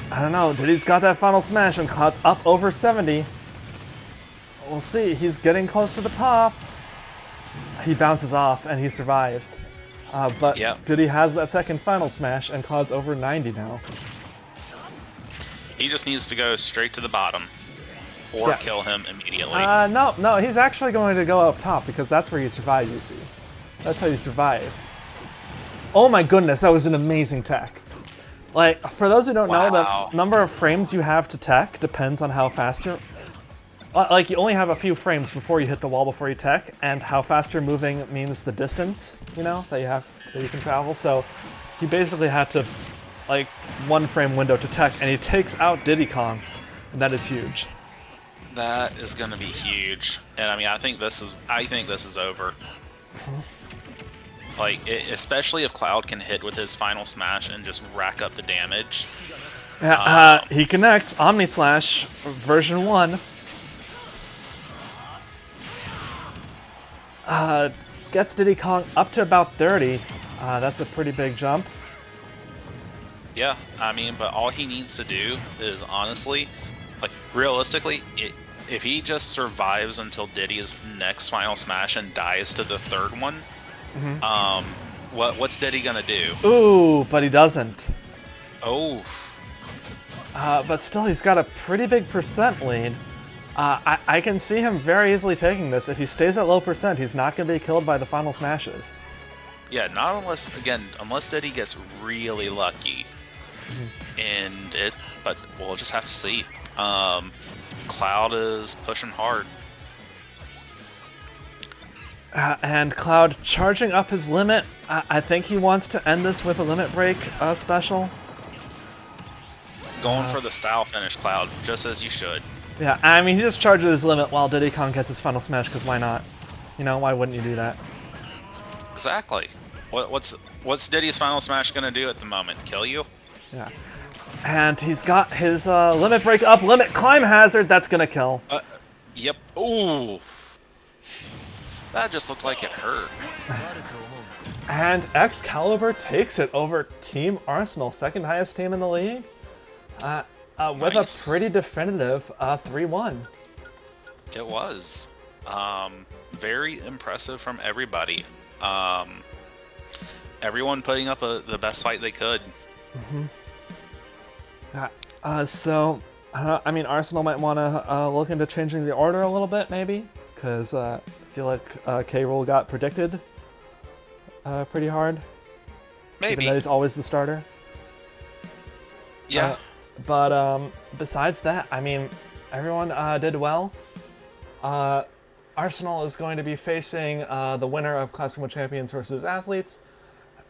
I don't know. Diddy's got that final smash and Cloud's up over 70. We'll see. He's getting close to the top. He bounces off and he survives. But Diddy has that second final smash and Cloud's over 90 now. He just needs to go straight to the bottom. Or kill him immediately. No, he's actually going to go up top because that's where you survive, you see. That's how you survive. Oh my goodness, that was an amazing tech. Like, for those who don't know, the number of frames you have to tech depends on how fast you're... Like, you only have a few frames before you hit the wall before you tech, and how fast you're moving means the distance, you know, that you can travel. So, he basically had to, like, 1 frame window to tech, and he takes out Diddy Kong, and that is huge. That is going to be huge, and I mean, I think this is over. Like, especially if Cloud can hit with his final smash and just rack up the damage. Yeah, he connects Omni Slash version 1. Gets Diddy Kong up to about 30. That's a pretty big jump. Yeah, I mean, but all he needs to do is honestly, like, realistically, if he just survives until Diddy's next final smash and dies to the 3rd one, what's Diddy gonna do? Ooh, but he doesn't. Oh. But still, he's got a pretty big percent lead. I can see him very easily taking this. If he stays at low percent, he's not gonna be killed by the final smashes. Yeah, not unless Diddy gets really lucky. But we'll just have to see. Cloud is pushing hard. And Cloud charging up his limit. I think he wants to end this with a limit break special. Going for the style finish, Cloud, just as you should. Yeah, I mean, he just charges his limit while Diddy Kong gets his final smash, because why not? You know, why wouldn't you do that? Exactly. What's Diddy's final smash gonna do at the moment? Kill you? Yeah. And he's got his limit break up, limit climb hazard, that's gonna kill. Yep. Ooh. That just looked like it hurt. And Excalibur takes it over Team Arsenal, second highest team in the league. With a pretty definitive 3-1. It was. Very impressive from everybody. Everyone putting up the best fight they could. So, I mean, Arsenal might want to look into changing the order a little bit, maybe, because I feel like K-Rool got predicted pretty hard. Maybe. Even though he's always the starter. Yeah. But besides that, I mean, everyone did well. Arsenal is going to be facing the winner of Classic Mode Champions versus Athletes,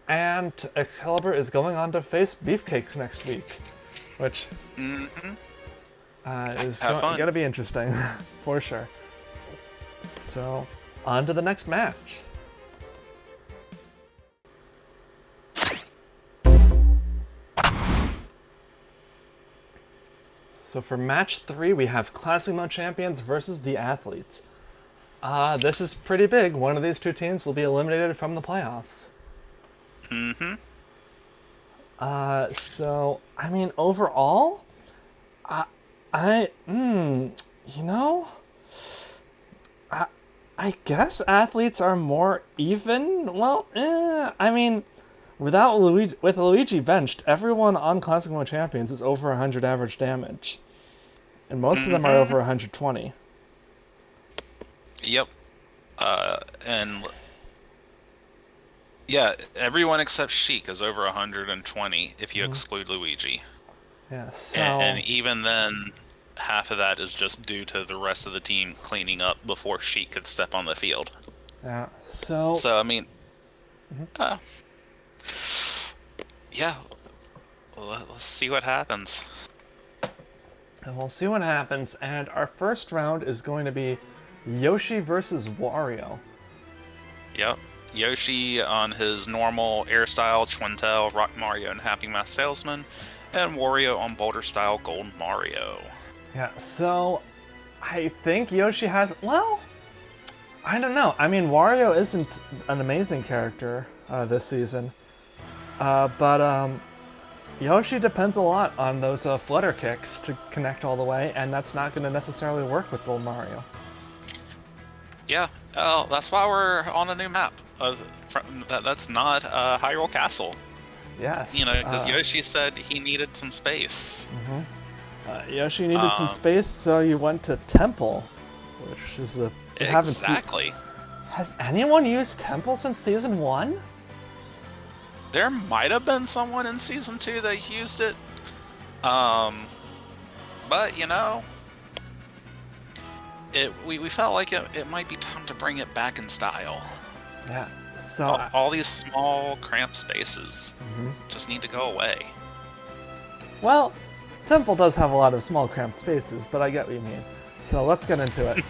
and Excalibur is going on to face Beefcakes next week, which is going to be interesting, for sure. So, on to the next match. So for match 3, we have Classic Mode Champions versus the Athletes. This is pretty big. One of these two teams will be eliminated from the playoffs. So, I mean, overall, you know, I guess Athletes are more even. Well, I mean, with Luigi benched, everyone on Classic Mode Champions is over 100 average damage. And most of them are over 120. Yep. And yeah, everyone except Sheik is over 120 if you exclude Luigi. Yeah, so... and even then, half of that is just due to the rest of the team cleaning up before Sheik could step on the field. Yeah, so... So, I mean... yeah. Let's see what happens. And we'll see what happens, and our first round is going to be Yoshi versus Wario. Yep. Yoshi on his normal air style, Twintail, Rock Mario, and Happy Mask Salesman, and Wario on Boulder style, Gold Mario. Yeah, so I think Yoshi has. Well, I don't know. I mean, Wario isn't an amazing character this season, but Yoshi depends a lot on those flutter kicks to connect all the way, and that's not going to necessarily work with Gold Mario. Yeah, that's why we're on a new map. That's not Hyrule Castle. Yes. You know, because Yoshi said he needed some space. Yoshi needed some space, so you went to Temple, which is a... Exactly. Has anyone used Temple since Season 1? There might have been someone in Season 2 that used it. But, you know, we felt like it might be time to bring it back in style. Yeah, so... All these small, cramped spaces just need to go away. Well, Temple does have a lot of small, cramped spaces, but I get what you mean. So let's get into it.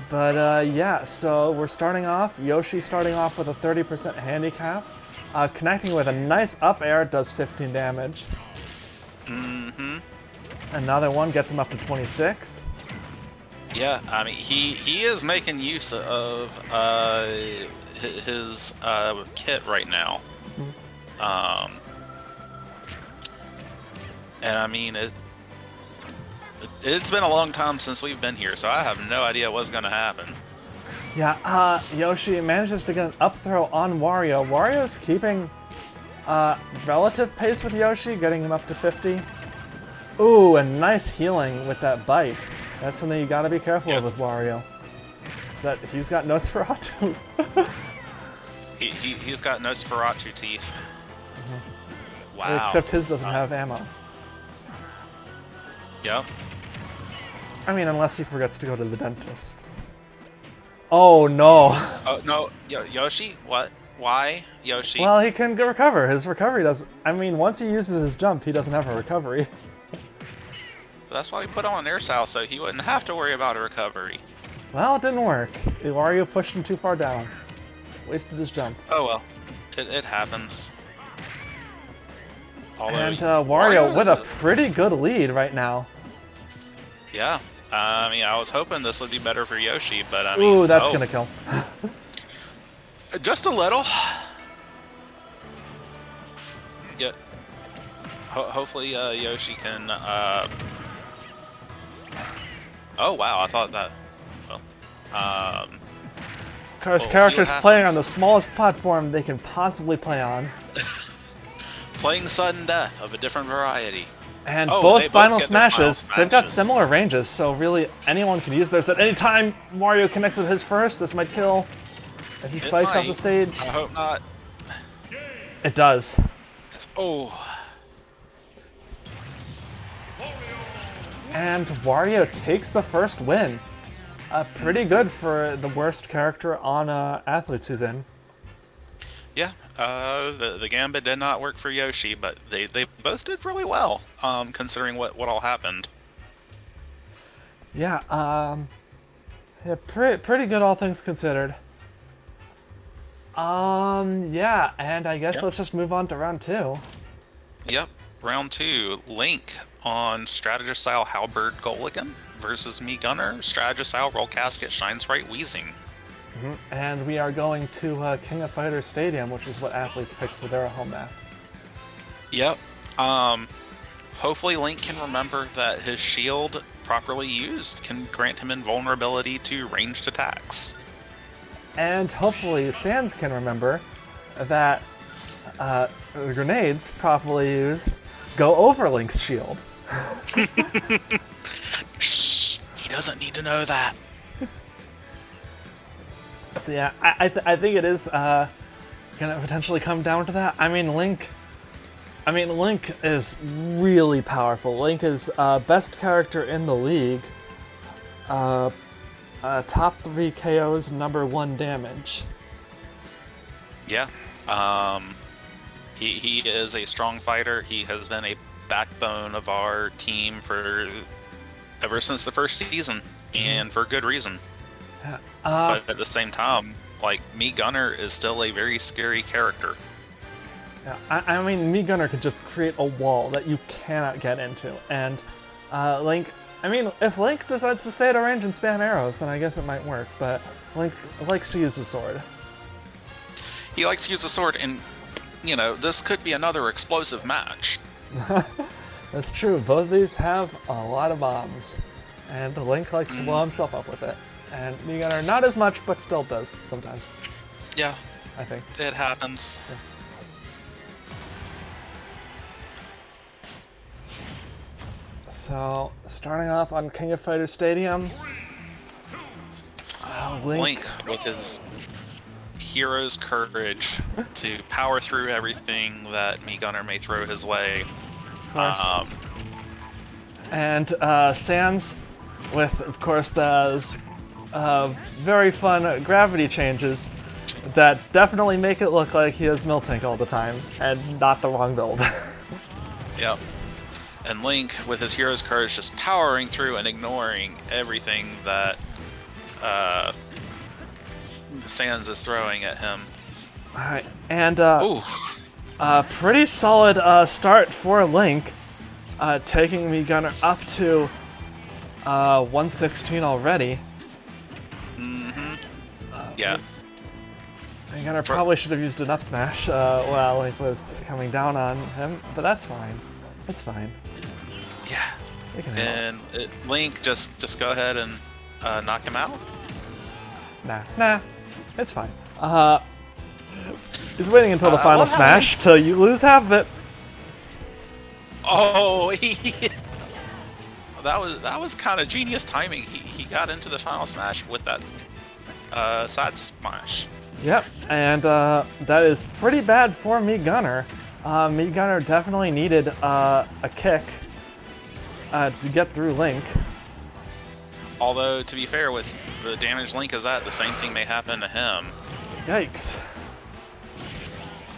But yeah, so we're starting off, Yoshi starting off with a 30% handicap. Connecting with a nice up air does 15 damage. Another one gets him up to 26. Yeah, I mean, he is making use of his kit right now. And I mean, it's been a long time since we've been here, so I have no idea what's going to happen. Yeah, Yoshi manages to get an up throw on Wario. Wario's keeping relative pace with Yoshi, getting him up to 50. Ooh, and nice healing with that bite. That's something you gotta be careful of with Wario. So that he's got Nosferatu. He's got Nosferatu teeth. Wow. Except his doesn't have ammo. Yep. I mean, unless he forgets to go to the dentist. Oh no! Oh no, Yoshi? What? Why, Yoshi? Well, he can recover. His recovery doesn't. I mean, once he uses his jump, he doesn't have a recovery. That's why we put on an air style, so he wouldn't have to worry about a recovery. Well, it didn't work. Wario pushed him too far down. Wasted his jump. Oh well, it happens. Although And Wario with a pretty good lead right now. Yeah. I mean, I was hoping this would be better for Yoshi, but I mean... Ooh, that's gonna kill. Just a little. Yeah. Hopefully Yoshi can... Oh, wow, I thought that... Well... Of course, characters playing on the smallest platform they can possibly play on. Playing sudden death of a different variety. And both Final Smashes, they've got similar ranges, so really anyone can use theirs. At any time Mario connects with his first, this might kill if he spikes off the stage. I hope not. It does. Oh. And Wario takes the first win. Pretty good for the worst character on Athletes he's in. Yeah, the Gambit did not work for Yoshi, but they both did really well, considering what all happened. Yeah, yeah, pretty good all things considered. Yeah, and I guess let's just move on to round 2. Yep, round 2, Link on Strategist Style Halberd Gulligan versus Me Gunner, Strategist Style Roll Casket Shine Sprite Weezing. And we are going to King of Fighters Stadium, which is what Athletes picked for their home map. Yep. Hopefully Link can remember that his shield, properly used, can grant him invulnerability to ranged attacks. And hopefully Sans can remember that grenades, properly used, go over Link's shield. Shh, he doesn't need to know that. So yeah, I think it is gonna potentially come down to that. I mean, Link is really powerful. Link is best character in the league. Top 3 KOs, #1 damage. Yeah. He is a strong fighter. He has been a backbone of our team for ever since the first season, and for good reason. But at the same time, like, Mii Gunner is still a very scary character. Yeah, I mean, Mii Gunner could just create a wall that you cannot get into, and Link. I mean, if Link decides to stay at a range and spam arrows, then I guess it might work. But Link likes to use the sword. He likes to use the sword, and this could be another explosive match. That's true. Both of these have a lot of bombs, and Link likes to blow himself up with it. And Mii Gunner not as much, but still does sometimes. Yeah, I think it happens. Yeah. So, starting off on King of Fighters Stadium, Link with his hero's courage to power through everything that Mii Gunner may throw his way. And Sans with, of course, those very fun gravity changes that definitely make it look like he has Miltank all the time, and not the wrong build. Yep. And Link, with his hero's courage, just powering through and ignoring everything that Sans is throwing at him. Alright, and pretty solid start for Link, taking Mii Gunner up to 116 already. Yeah. Mii Gunner probably should have used an up smash while Link was coming down on him, but that's fine. That's fine. Yeah. And Link, just go ahead and knock him out? Nah. It's fine. He's waiting until the final smash till you lose half of it. Oh, that was kind of genius timing. He got into the final smash with that side smash. Yep, and that is pretty bad for Mii Gunner. Mii Gunner definitely needed a kick to get through Link. Although, to be fair, with the damage Link is at, the same thing may happen to him. Yikes.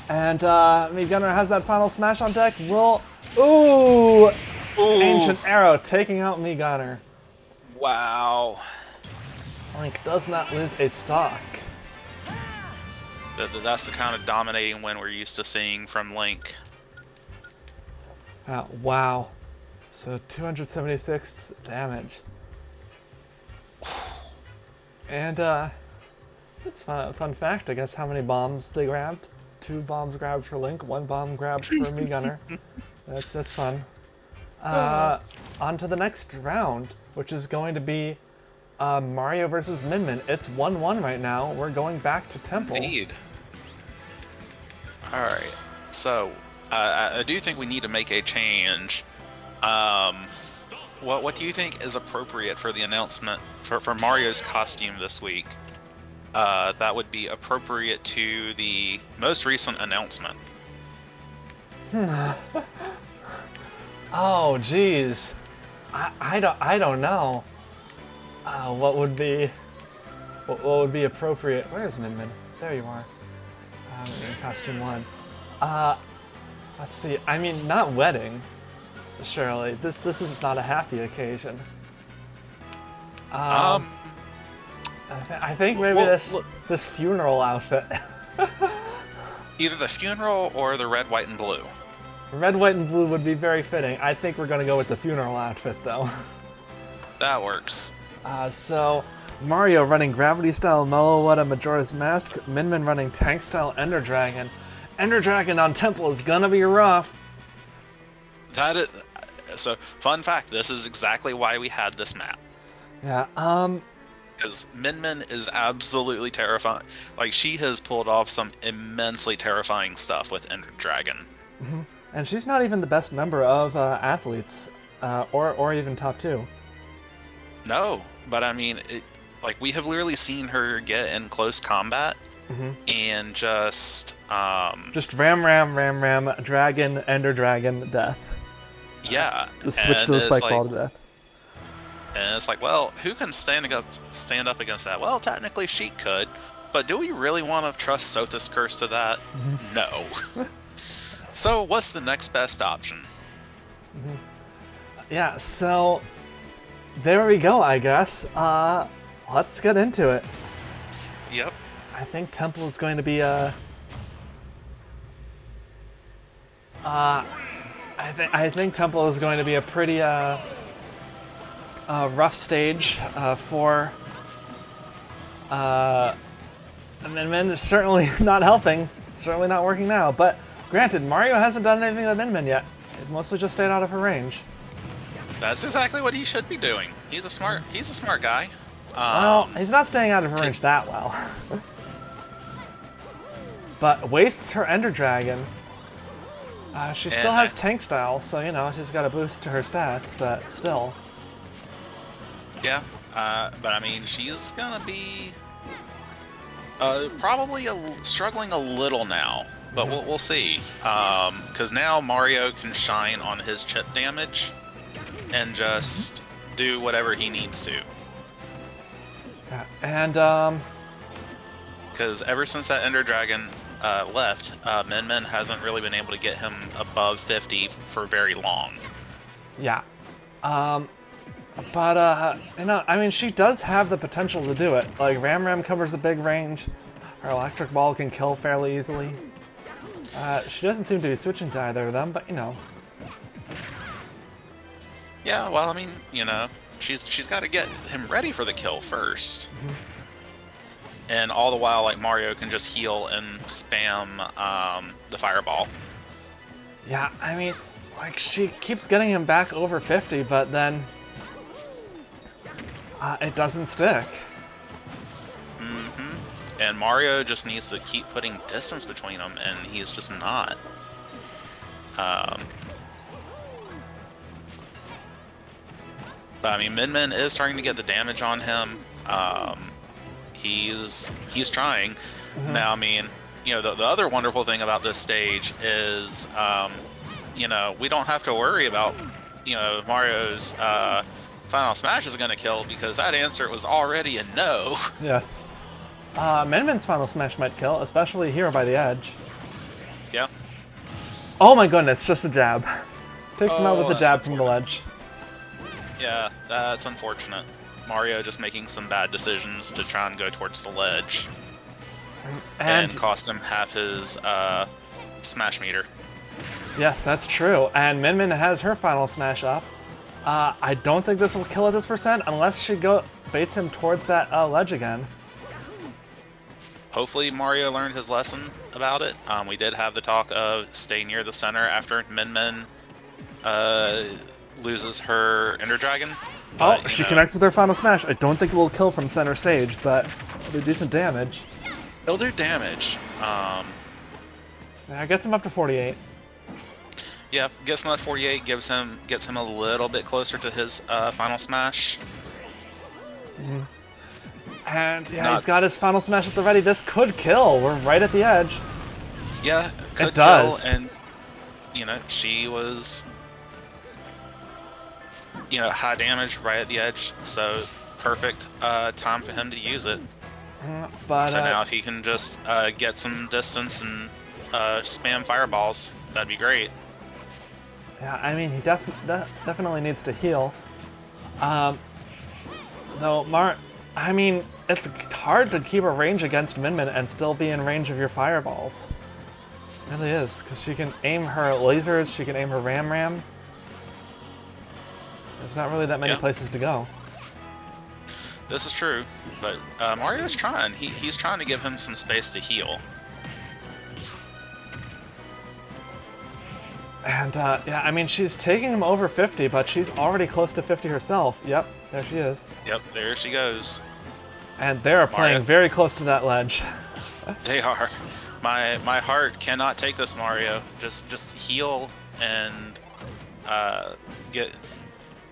And Mii Gunner has that final smash on deck. Ooh! Ancient Arrow taking out Mii Gunner. Wow. Link does not lose a stock. That's the kind of dominating win we're used to seeing from Link. Wow. So 276 damage. And it's a fun fact, I guess, how many bombs they grabbed. 2 bombs grabbed for Link, 1 bomb grabbed for Mii Gunner. That's fun. On to the next round, which is going to be Mario versus Min Min. It's 1-1 right now. We're going back to Temple. Indeed. Alright, so I do think we need to make a change. What do you think is appropriate for the announcement for Mario's costume this week? That would be appropriate to the most recent announcement. Oh, jeez. I don't know. What would be appropriate? Where's Min Min? There you are. Costume 1. Let's see. I mean, not wedding. Surely, this is not a happy occasion. I think maybe this funeral outfit. Either the funeral or the red, white, and blue. Red, white, and blue would be very fitting. I think we're gonna go with the funeral outfit though. That works. So Mario running Gravity Style Meloetta Majora's Mask, Min Min running Tank Style Ender Dragon. Ender Dragon on Temple is gonna be rough. That is. So, fun fact, this is exactly why we had this map. Yeah, Because Min Min is absolutely terrifying. Like, she has pulled off some immensely terrifying stuff with Ender Dragon. Mm-hmm. And she's not even the best member of athletes, or even top 2. No, but I mean, we have literally seen her get in close combat, and just ram, dragon, Ender Dragon, death. Yeah. Just switch to the spike ball to death. And it's like, well, who can stand up against that? Well, technically she could, but do we really want to trust Sothis Curse to that? No. So what's the next best option? Yeah, so there we go, I guess. Let's get into it. Yep. I think Temple is going to be I think Temple is going to be a pretty rough stage for Min Min. Is certainly not helping. Certainly not working now. But granted, Mario hasn't done anything to Min Min yet. It mostly just stayed out of her range. That's exactly what he should be doing. He's a smart guy. Well, he's not staying out of her range that well. But wastes her Ender Dragon. She still has tank style, so you know she's got a boost to her stats, but still. Yeah, but I mean she's gonna be probably struggling a little now, but we'll see. Because now Mario can shine on his chip damage and just do whatever he needs to. Yeah, and because ever since that Ender Dragon left, Min Min hasn't really been able to get him above 50 for very long. Yeah. But, you know, I mean, she does have the potential to do it. Like, Ram Ram covers a big range. Her Electric Ball can kill fairly easily. She doesn't seem to be switching to either of them, but, you know. Yeah, well, I mean, you know, she's got to get him ready for the kill first. And all the while, like, Mario can just heal and spam the fireball. Yeah, I mean, like, she keeps getting him back over 50, but then it doesn't stick. And Mario just needs to keep putting distance between them, and he's just not. But I mean, Min Min is starting to get the damage on him. He's trying. Now, I mean, you know, the other wonderful thing about this stage is, you know, we don't have to worry about, you know, Mario's Final Smash is going to kill, because that answer was already a no. Yes. Min Min's Final Smash might kill, especially here by the edge. Yeah. Oh my goodness, just a jab. Takes him out with a jab from the ledge. Yeah, that's unfortunate. Mario just making some bad decisions to try and go towards the ledge. And cost him half his Smash meter. Yes, that's true. And Min Min has her Final Smash up. I don't think this will kill at this percent unless she baits him towards that ledge again. Hopefully Mario learned his lesson about it. We did have the talk of stay near the center after Min Min loses her Ender Dragon. But, she connects with her Final Smash. I don't think it will kill from center stage, but it'll do decent damage. It'll do damage. Yeah, gets him up to 48. Yeah, gets him at 48, gets him a little bit closer to his Final Smash. And yeah, he's got his Final Smash at the ready. This could kill. We're right at the edge. Yeah, could it does. kill, and you know, she was, you know, high damage right at the edge, so perfect time for him to use it. But so now if he can just get some distance and spam fireballs, that'd be great. Yeah, I mean, he definitely needs to heal. Though, I mean, it's hard to keep a range against Min Min and still be in range of your fireballs. It really is, because she can aim her lasers, she can aim her Ram Ram. There's not really that many places to go. This is true, but Mario's trying. He's trying to give him some space to heal. And, yeah, I mean, she's taking him over 50, but she's already close to 50 herself. Yep, there she is. Yep, there she goes. And they're playing very close to that ledge. They are. My heart cannot take this, Mario. Just heal and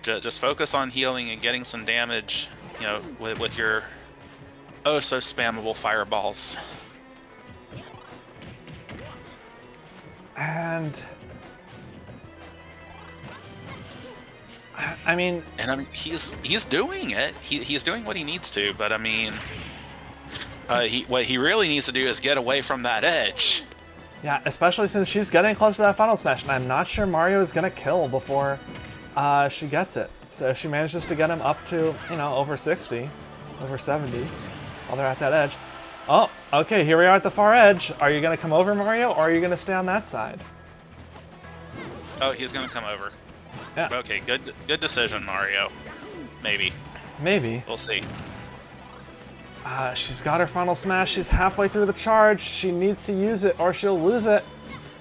just focus on healing and getting some damage, you know, with your oh so spammable fireballs. And I mean, he's doing it. He's doing what he needs to, but I mean, what he really needs to do is get away from that edge. Yeah, especially since she's getting close to that final smash, and I'm not sure Mario is gonna kill before she gets it. So if she manages to get him up to, you know, over 60, over 70, while they're at that edge. Oh, okay, here we are at the far edge. Are you gonna come over, Mario, or are you gonna stay on that side? Oh, he's gonna come over. Yeah. Okay, good decision, Mario. Maybe. Maybe. We'll see. She's got her final smash. She's halfway through the charge. She needs to use it or she'll lose it.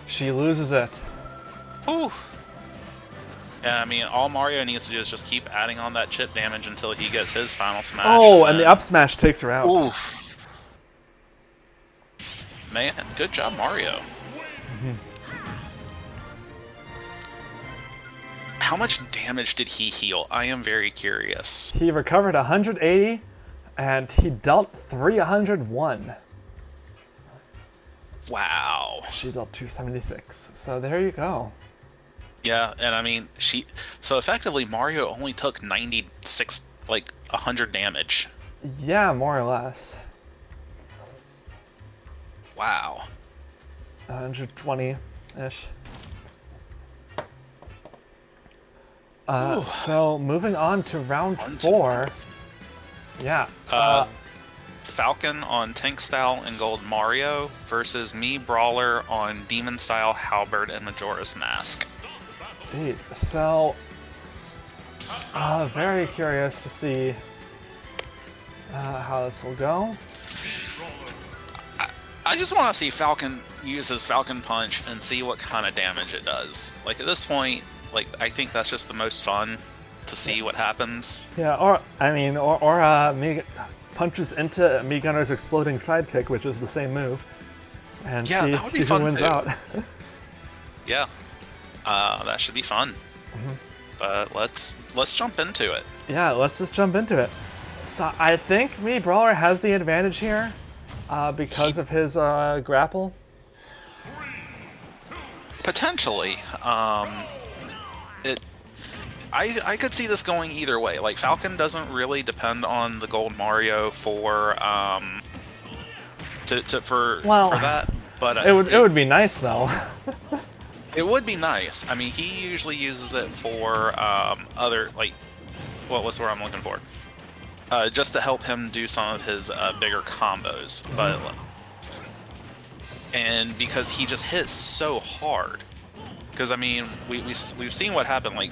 She loses it. Whew. Yeah, I mean, all Mario needs to do is just keep adding on that chip damage until he gets his final smash. Oh, and the up smash takes her out. Oof. Man, good job, Mario. How much damage did he heal? I am very curious. He recovered 180, and he dealt 301. Wow. She dealt 276. So there you go. Yeah, and I mean, so effectively Mario only took 96, like 100 damage. Yeah, more or less. Wow. 120-ish. So moving on to round 4. Yeah. Falcon on Tank Style and Gold Mario versus me Brawler on Demon Style Halberd and Majora's Mask. Indeed. So, very curious to see how this will go. I just want to see Falcon use his Falcon Punch and see what kind of damage it does. Like, at this point, like, I think that's just the most fun to see what happens. Yeah, or me punches into Me Gunner's exploding sidekick, which is the same move, and Yeah, that would be see fun who wins too. out. Yeah, that should be fun. But let's jump into it. Yeah, let's just jump into it. So I think Me Brawler has the advantage here because of his grapple. Potentially. I could see this going either way. Like, Falcon doesn't really depend on the Gold Mario for that, but It would be nice though. it would be nice. I mean, he usually uses it for other, like, what's the word I'm looking for? Just to help him do some of his bigger combos, but and because he just hits so hard. Because I mean, we've seen what happened. Like,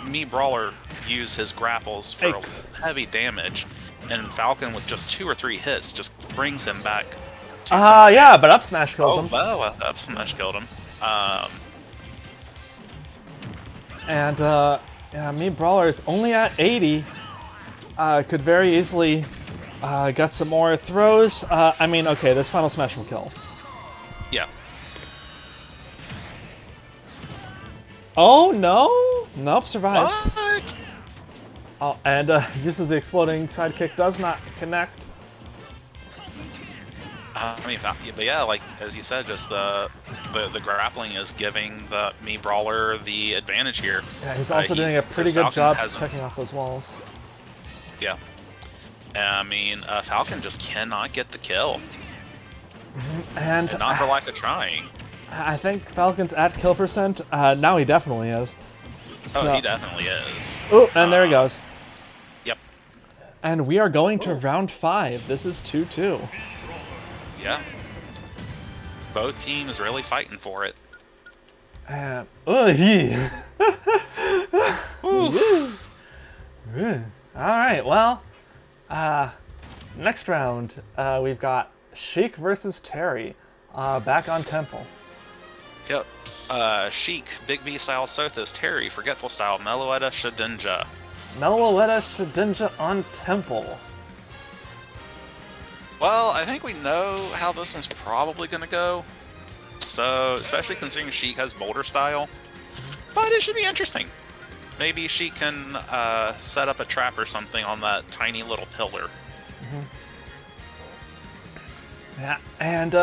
Me Brawler used his grapples for heavy damage, and Falcon with just 2 or 3 hits just brings him back. Yeah, but up smash kills him. Oh, well, up smash killed him. Yeah, Me Brawler is only at 80. Could very easily get some more throws. I mean, okay, this final smash will kill. Yeah. Oh no! Nope, survives. What? Oh, and uses the exploding sidekick, does not connect. I mean, but yeah, like as you said, just the grappling is giving the Me Brawler the advantage here. Yeah, he's also doing a pretty good job checking off those walls. Yeah. I mean, Falcon just cannot get the kill. And not for lack of trying. I think Falcon's at kill percent. Now he definitely is. So, oh, he definitely is. Oh, and there he goes. Yep. And we are going to round 5. This is 2-2. Yeah. Both teams really fighting for it. And yeah. All right. Well, next round we've got Sheik versus Terry. Back on Temple. Yep. Sheik, Big B style Sothis, Terry, Forgetful style, Meloetta, Shedinja. Meloetta, Shedinja on Temple. Well, I think we know how this one's probably going to go. So, especially considering Sheik has Boulder style. But it should be interesting. Maybe she can set up a trap or something on that tiny little pillar. Yeah, and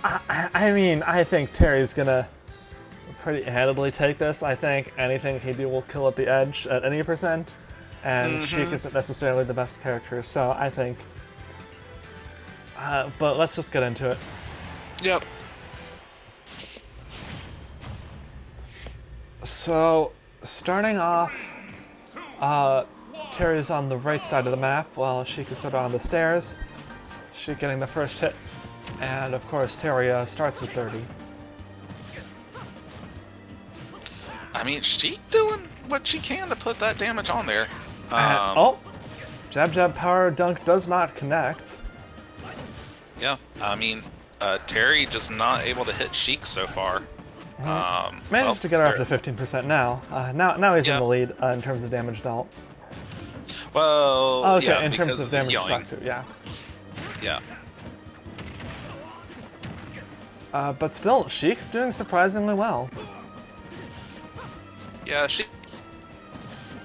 I mean, I think Terry's gonna pretty handedly take this. I think anything he do will kill at the edge at any percent, and Sheik isn't necessarily the best character, so I think But let's just get into it. Yep. So, starting off, Terry's on the right side of the map while Sheik is sort of on the stairs. Sheik getting the first hit, and of course Terry starts with 30. I mean, she's doing what she can to put that damage on there. Oh! Jab Jab Power Dunk does not connect. Yeah, I mean, Terry just not able to hit Sheik so far. Managed to get her up to 15% now. Now he's in the lead in terms of damage dealt. Well, okay, yeah, in terms because of damage healing. struck too, yeah. Yeah. But still, Sheik's doing surprisingly well. Yeah, she...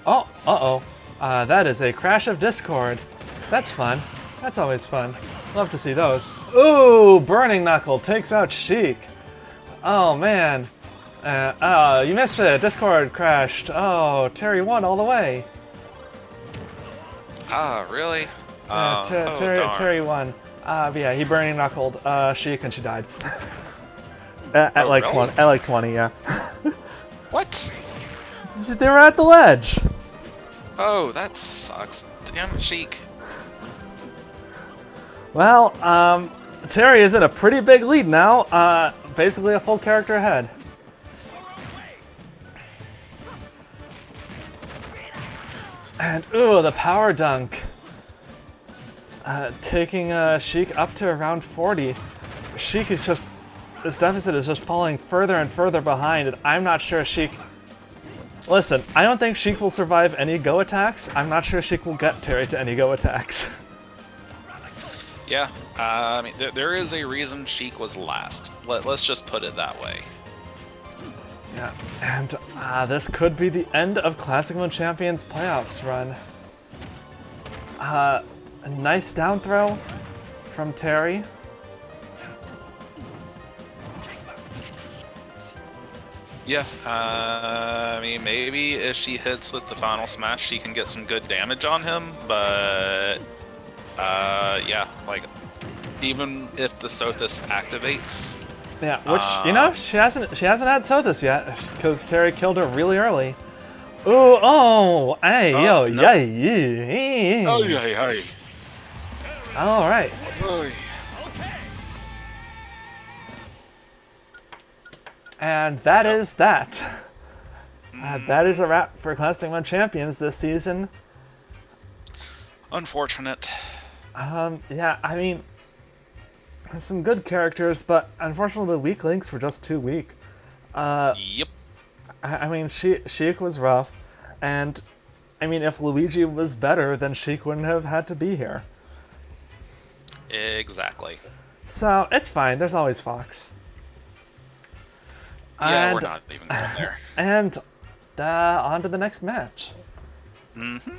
Oh, uh-oh. That is a crash of Discord. That's fun. That's always fun. Love to see those. Ooh, Burning Knuckle takes out Sheik. Oh, man. You missed it. Discord crashed. Oh, Terry won all the way. Ah, really? Terry won. Yeah, he Burning Knuckled Sheik and she died. at like really? 20. At like 20, yeah. What? They were at the ledge. Oh, that sucks. Damn it, Sheik. Well, Terry is in a pretty big lead now. Basically a full character ahead. And ooh, the power dunk. Taking Sheik up to around 40. Sheik is just... This deficit is just falling further and further behind, and I'm not sure Sheik... Listen, I don't think Sheik will survive any go attacks. I'm not sure Sheik will get Terry to any go attacks. Yeah, I mean, there is a reason Sheik was last. Let's just put it that way. Yeah, and this could be the end of Classic Mode Champions playoffs run. A nice down throw from Terry. Yeah, I mean, maybe if she hits with the final smash, she can get some good damage on him, but yeah, like, even if the Sothis activates... Yeah, which, you know, she hasn't had Sothis yet, because Terry killed her really early. Ooh, oh, hey, yo, no. yay. Oh, yeah. Alright. And that is that. That is a wrap for Classic Mode Champions this season. Unfortunate. Yeah, I mean, there's some good characters, but unfortunately the weak links were just too weak. Yep. I mean, Sheik was rough, and I mean, if Luigi was better, then Sheik wouldn't have had to be here. Exactly. So, it's fine, there's always Fox. Yeah, we're not even going there. And on to the next match. Mm-hmm.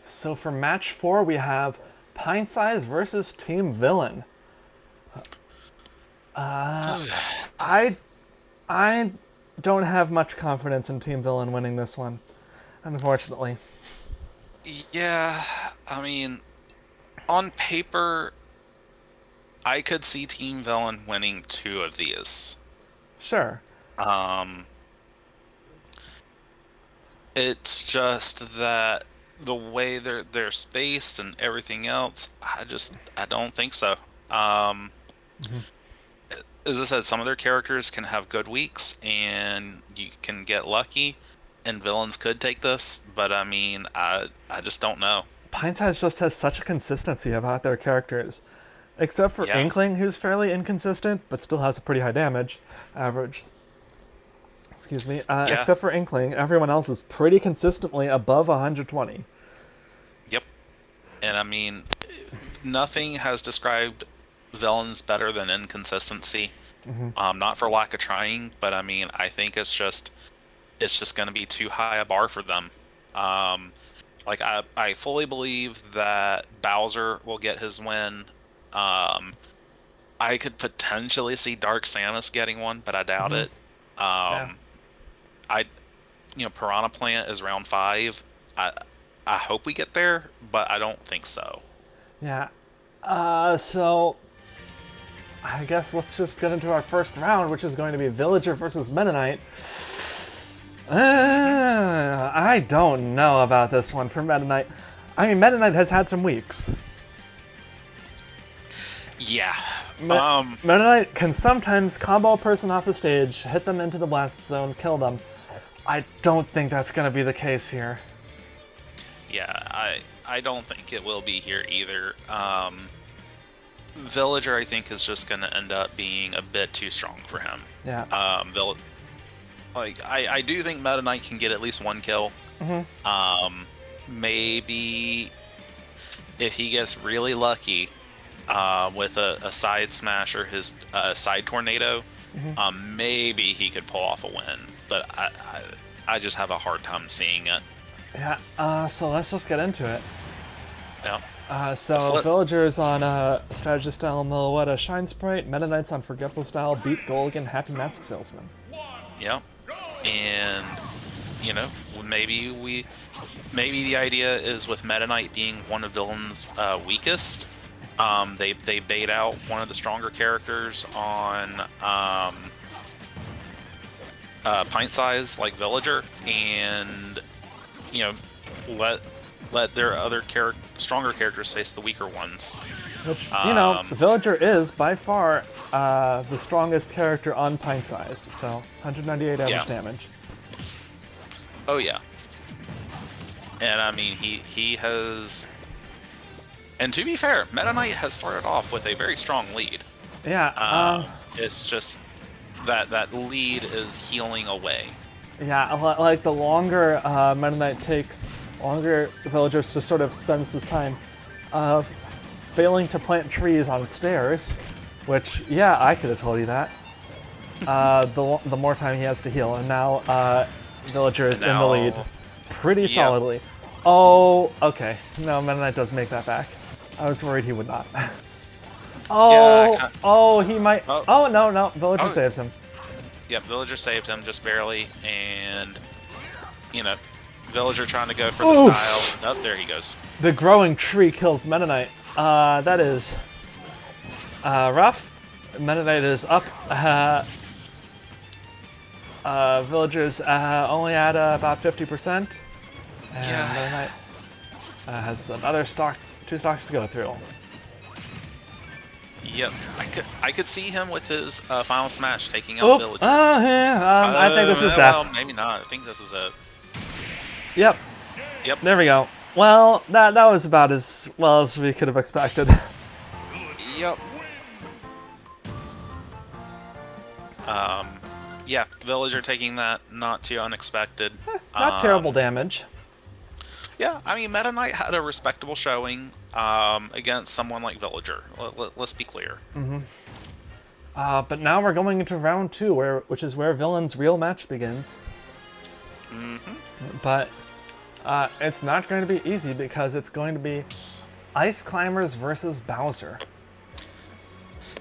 So for match 4, we have Pintsize versus Team Villain. I don't have much confidence in Team Villain winning this one, unfortunately. Yeah, I mean, on paper, I could see Team Villain winning 2 of these. Sure. It's just that the way they're spaced and everything else, I don't think so. As I said, some of their characters can have good weeks, and you can get lucky, and villains could take this, but I mean, I just don't know. Pintsize just has such a consistency about their characters. Except for Inkling, who's fairly inconsistent, but still has a pretty high damage average. Excuse me. Except for Inkling, everyone else is pretty consistently above 120. Yep. And I mean, nothing has described villains better than inconsistency. Not for lack of trying, but I mean, I think it's just going to be too high a bar for them. Like, I fully believe that Bowser will get his win. I could potentially see Dark Samus getting one, but I doubt it. Piranha Plant is round 5. I hope we get there, but I don't think so. Yeah. So I guess let's just get into our first round, which is going to be Villager versus Mennonite. I don't know about this one for Mennonite. I mean, Mennonite has had some weeks. Yeah. Mennonite can sometimes combo a person off the stage, hit them into the blast zone, kill them. I don't think that's going to be the case here. Yeah, I don't think it will be here either. Villager, I think, is just going to end up being a bit too strong for him. Yeah. I do think Meta Knight can get at least 1 kill. Maybe if he gets really lucky with a side smash or his side tornado, maybe he could pull off a win. But I just have a hard time seeing it. Yeah, so let's just get into it. Yeah. So Villagers on Strategy Style Milwetta Shine Sprite, Meta Knight's on Forgetful Style Beat Golgan Happy Mask Salesman. Yeah. And, maybe the idea is with Meta Knight being one of Villain's weakest, they bait out one of the stronger characters on Pintsize, like Villager, and let their other stronger characters face the weaker ones. Which, Villager is by far the strongest character on Pintsize, so 198 average damage. Oh yeah. And I mean, he has, and to be fair, Meta Knight has started off with a very strong lead. Yeah. It's just that lead is healing away. Yeah, like the longer Meta Knight takes, longer Villagers just sort of spends his time failing to plant trees on stairs, which, yeah, I could have told you that. The more time he has to heal, and now Villager is in the lead pretty solidly. Oh, okay. No, Meta Knight does make that back. I was worried he would not. He might. Oh, no, Villager saves him. Yep, Villager saved him just barely, and Villager trying to go for the style. Oh, there he goes. The growing tree kills Meta Knight. That is rough. Meta Knight is up. Villagers only at about 50%. And Meta Knight has another two stocks to go through. Yep, I could see him with his final smash taking out Villager. I think this is death. Well, maybe not. I think this is it. Yep. There we go. Well, that was about as well as we could have expected. Yep. Yeah, Villager taking that not too unexpected. Not terrible damage. Yeah, I mean, Meta Knight had a respectable showing against someone like Villager. Let's be clear. But now we're going into round 2, which is where Villain's real match begins. But it's not going to be easy because it's going to be Ice Climbers versus Bowser.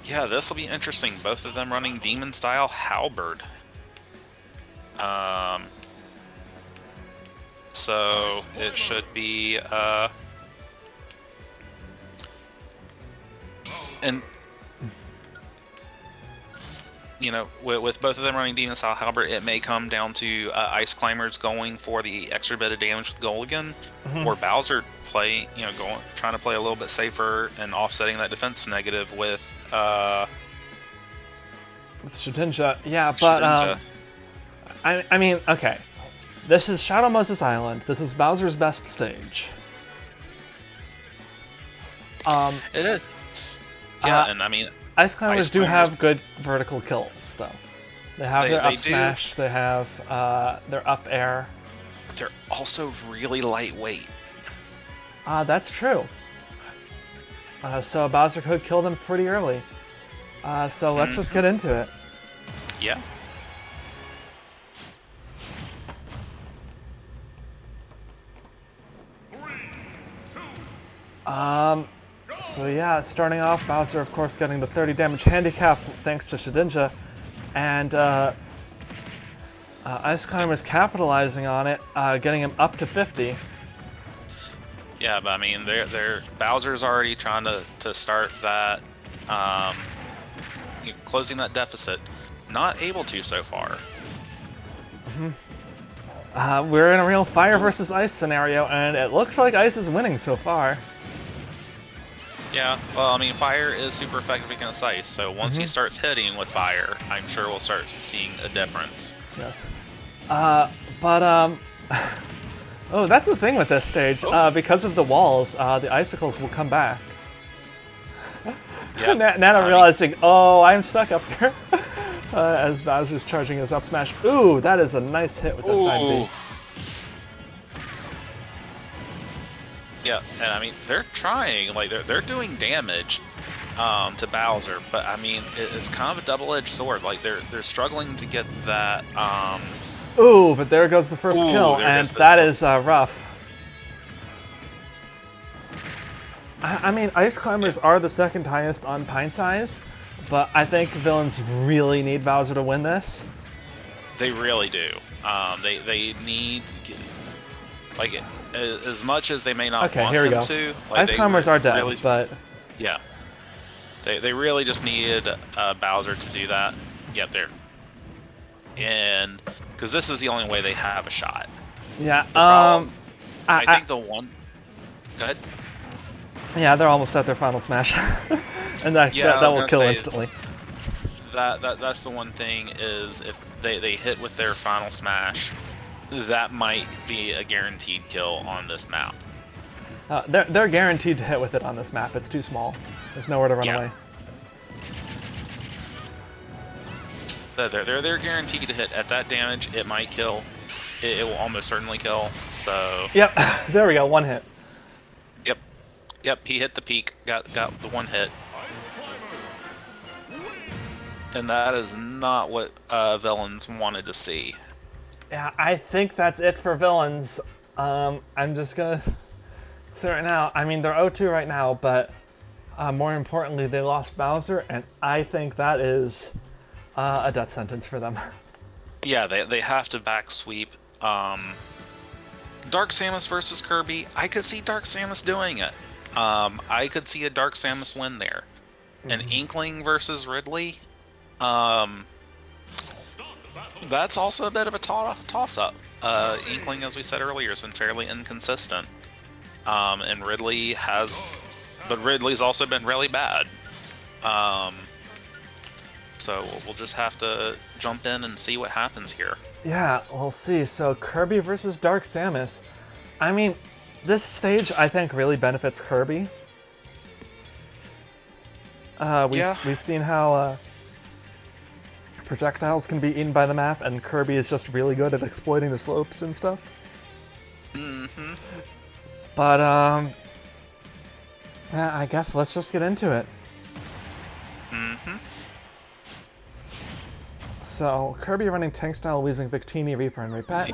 Yeah, this will be interesting. Both of them running Demon Style Halberd. So it should be and with both of them running Demon Style Halberd, it may come down to Ice Climbers going for the extra bit of damage with Golgan, or Bowser trying to play a little bit safer and offsetting that defense negative with Shedinja. Yeah, but I mean, okay. This is Shadow Moses Island. This is Bowser's best stage. It is. Yeah, and I mean, Ice Climbers do have good vertical kills, though. They have their up smash, they have their up air. But they're also really lightweight. That's true. So Bowser could kill them pretty early. So let's just get into it. Yeah. So yeah, starting off, Bowser of course getting the 30 damage handicap thanks to Shedinja, and Ice Climber's capitalizing on it, getting him up to 50. Yeah, but I mean, Bowser's already trying to start that, closing that deficit. Not able to so far. We're in a real fire versus ice scenario, and it looks like ice is winning so far. Yeah, well, I mean, fire is super effective against ice, so once he starts hitting with fire, I'm sure we'll start seeing a difference. Yes. Oh, that's the thing with this stage. Because of the walls, the icicles will come back. Yeah. Nana realizing, oh, I'm stuck up here. As Bowser's charging his up smash. Ooh, that is a nice hit with the side B. Yeah, and I mean, they're trying, like, they're doing damage to Bowser, but I mean, it's kind of a double-edged sword. Like, they're struggling to get that, Ooh, but there goes the first kill, and that is rough. I mean, Ice Climbers are the second highest on Pintsize, but I think villains really need Bowser to win this. They really do. They need, like, as much as they may not want them to. Like, Ice Climbers are dead, really, but... Yeah. They really just need Bowser to do that. Yep, there. And... because this is the only way they have a shot. Yeah, the problem, I think the one... Go ahead. Yeah, they're almost at their final smash. And that will kill instantly. That's the one thing, is if they hit with their final smash, that might be a guaranteed kill on this map. They're guaranteed to hit with it on this map. It's too small. There's nowhere to run away. They're guaranteed to hit at that damage. It might kill. It will almost certainly kill. So. Yep. There we go. One hit. Yep. He hit the peak. Got the one hit. And that is not what villains wanted to see. Yeah, I think that's it for villains. I'm just gonna say right now. I mean, they're 0-2 right now, but more importantly, they lost Bowser, and I think that is a death sentence for them. Yeah, they have to back sweep. Dark Samus versus Kirby. I could see Dark Samus doing it. I could see a Dark Samus win there. An Inkling versus Ridley. That's also a bit of a toss-up. Inkling, as we said earlier, has been fairly inconsistent. And Ridley has... but Ridley's also been really bad. So we'll just have to jump in and see what happens here. Yeah, we'll see. So Kirby versus Dark Samus. I mean, this stage, I think, really benefits Kirby. We've seen how... projectiles can be eaten by the map, and Kirby is just really good at exploiting the slopes and stuff. But, yeah, I guess let's just get into it. So, Kirby running tank style using Victini, Reaper, and Repet.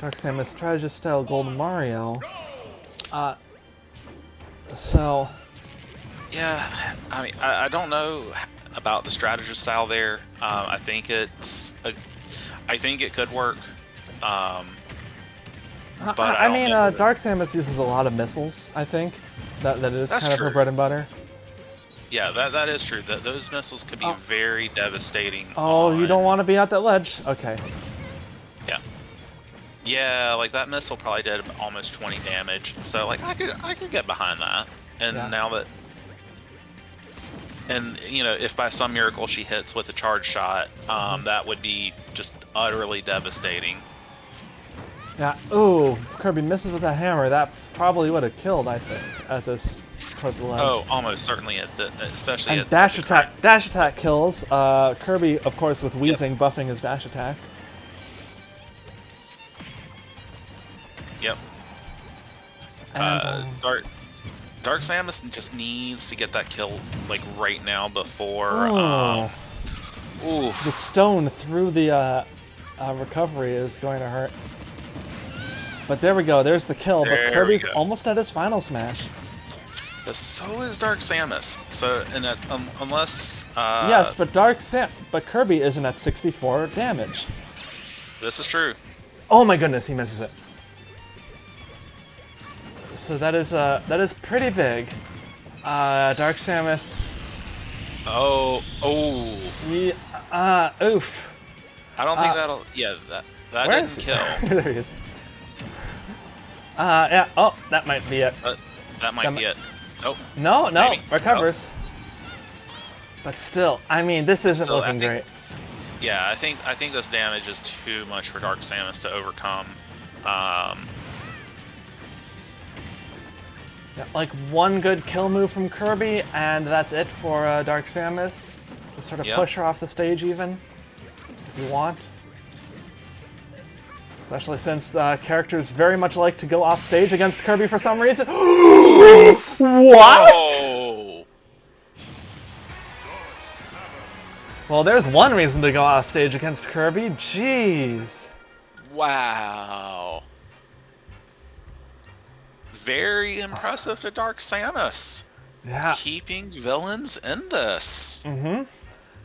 Dark Samus strategist style Golden Mario. So... yeah, I mean, I don't know about the strategist style there. I think it could work. But I mean, Dark Samus uses a lot of missiles, I think. That is kind of her bread and butter. Yeah, that is true. Those missiles could be very devastating. Oh, you don't want to be at that ledge? Okay. Yeah. Yeah, like that missile probably did almost 20 damage. So like I could get behind that. And now that... and, you know, if by some miracle she hits with a charge shot, that would be just utterly devastating. Yeah, ooh, Kirby misses with that hammer. That probably would have killed, I think, at this part of the ledge. Oh, almost certainly, especially and at dash attack. Dash attack kills. Kirby, of course, with Wheezing buffing his dash attack. Yep. And, Dark Samus just needs to get that kill, like, right now before... the stone through the recovery is going to hurt. But there we go, there's the kill, but Kirby's almost at his final smash. So is Dark Samus. So, unless... yes, but Kirby isn't at 64 damage. This is true. Oh my goodness, he misses it. So that is pretty big. Dark Samus. Oh. Yeah, oof. I don't think that'll. Yeah, that Where didn't is kill. there he is. Yeah. Oh, that might be it. That might be it. Nope. No, Maybe. recovers. But still, I mean, this isn't Still, looking great. Yeah, I think this damage is too much for Dark Samus to overcome. Yeah, like one good kill move from Kirby, and that's it for Dark Samus. Just sort of push her off the stage, even if you want. Especially since characters very much like to go off stage against Kirby for some reason. What? Oh. Well, there's one reason to go off stage against Kirby. Jeez. Wow. Very impressive to Dark Samus. Yeah. Keeping villains in this. Mm-hmm.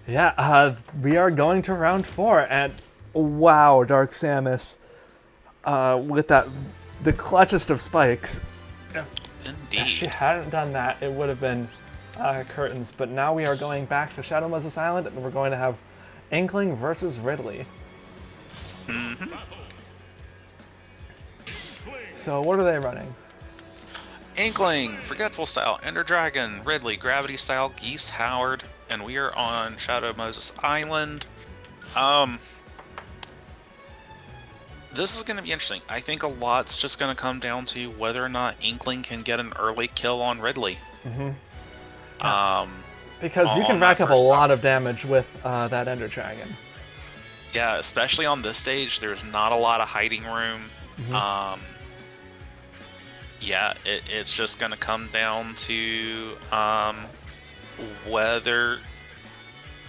Yeah, we are going to round 4, and wow, Dark Samus. With the clutchest of spikes. Indeed. If she hadn't done that, it would have been curtains. But now we are going back to Shadow Moses Island, and we're going to have Inkling versus Ridley. Mm-hmm. So what are they running? Inkling, Forgetful Style, Ender Dragon, Ridley, Gravity Style, Geese Howard, and we are on Shadow Moses Island. This is going to be interesting. I think a lot's just going to come down to whether or not Inkling can get an early kill on Ridley. Mm-hmm. Yeah. Because you can on rack that up a first lot time. of damage with that Ender Dragon. Yeah, especially on this stage, there's not a lot of hiding room. Mm-hmm. Yeah, it's just going to come down to whether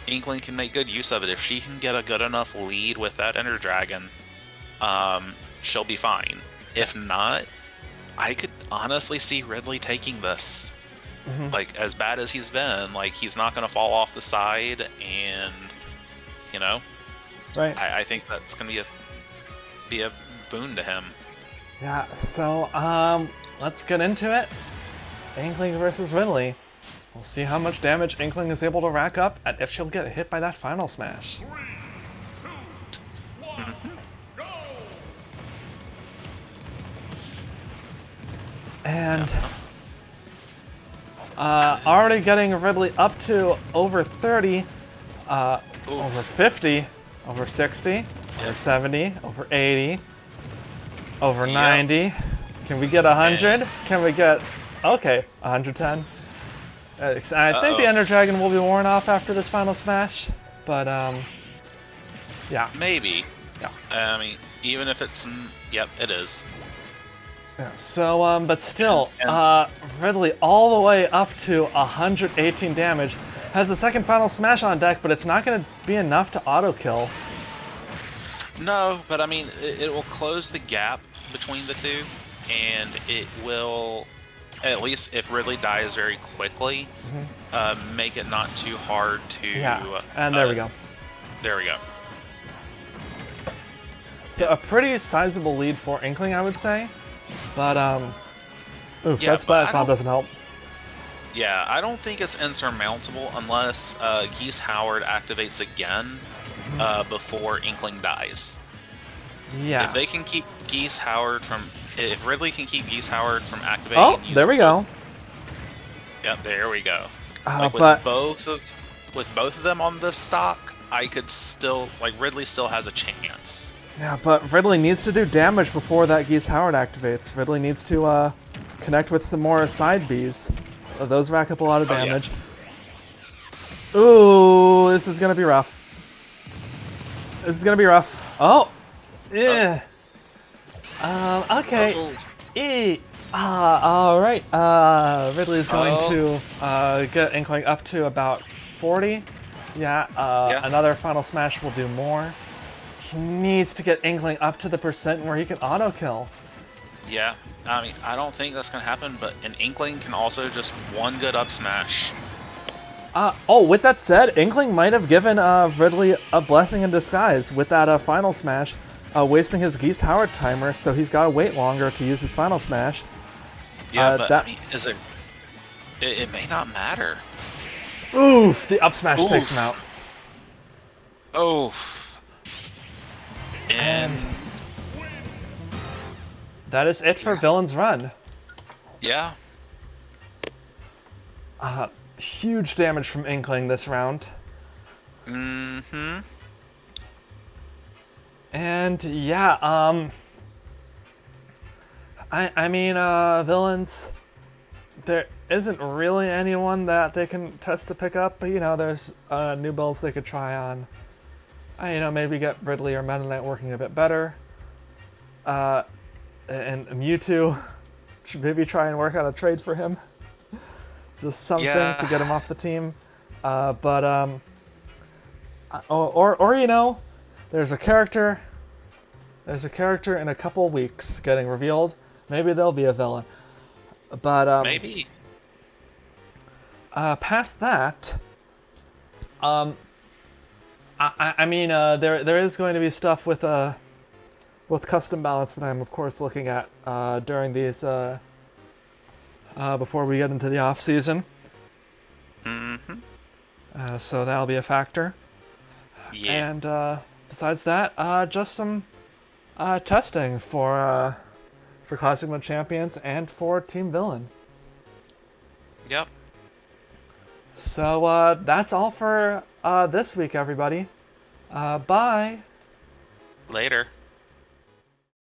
Inkling can make good use of it. If she can get a good enough lead with that Ender Dragon, she'll be fine. If not, I could honestly see Ridley taking this. Mm-hmm. Like, as bad as he's been, like, he's not going to fall off the side, and, you know, Right. I think that's going to be a boon to him. Yeah, so let's get into it. Inkling versus Ridley. We'll see how much damage Inkling is able to rack up, and if she'll get hit by that final smash. 3, 2, 1, go! And already getting Ridley up to over 30, over 50, over 60, over 70, over 80, over 90. Can we get 100? Can we get... Okay, 110. I think the Ender Dragon will be worn off after this final smash, but yeah. Maybe. Yeah. I mean, even if it's... Yep, it is. Yeah, so, but still, Ridley all the way up to 118 damage. Has the second final smash on deck, but it's not going to be enough to auto-kill. No, but I mean, it will close the gap between the two, and it will, at least if Ridley dies very quickly, make it not too hard to... Yeah, and there we go. There we go. So a pretty sizable lead for Inkling, I would say. But, oof, Yeah, that but splat doesn't help. Yeah, I don't think it's insurmountable unless Geese Howard activates again before Inkling dies. Yeah. If they can keep Geese Howard from... If Ridley can keep Geese Howard from activating... Oh, and use there we go. Yep, there we go. But with both of them on this stock, I could still... Like, Ridley still has a chance. yeah, but Ridley needs to do damage before that Geese Howard activates. Ridley needs to connect with some more side Bs. Those rack up a lot of damage. Yeah. Ooh, this is gonna be rough. This is gonna be rough. Oh, yeah. Okay. All right. Ridley is going to get Inkling up to about 40. Yeah. Another final smash will do more. He needs to get Inkling up to the percent where he can auto kill. Yeah, I mean, I don't think that's going to happen, but an Inkling can also just one good up smash. Oh, with that said, Inkling might have given Ridley a blessing in disguise with that final smash. wasting his Geese Howard timer, so he's got to wait longer to use his final smash. Yeah, but that- I mean, is it? It may not matter. Ooh, the up smash Oof. takes him out. Oh. And That is it for Villain's Run. yeah. Huge damage from Inkling this round. Mm-hmm. And yeah, I mean, Villains, there isn't really anyone that they can test to pick up, but you know, there's new builds they could try on. You know, maybe get Ridley or Meta Knight working a bit better. And Mewtwo, should maybe try and work out a trade for him. Just something to get him off the team. Or you know, there's a character in a couple weeks getting revealed. Maybe they'll be a villain. But Maybe. past that, I mean, there is going to be stuff with custom balance that I'm of course looking at during these before we get into the off season. Mm-hmm. So that'll be a factor. Yeah. And besides that, just some testing for Classic Mode Champions and for Team Villain. Yep. So that's all for this week, everybody. Bye. Later.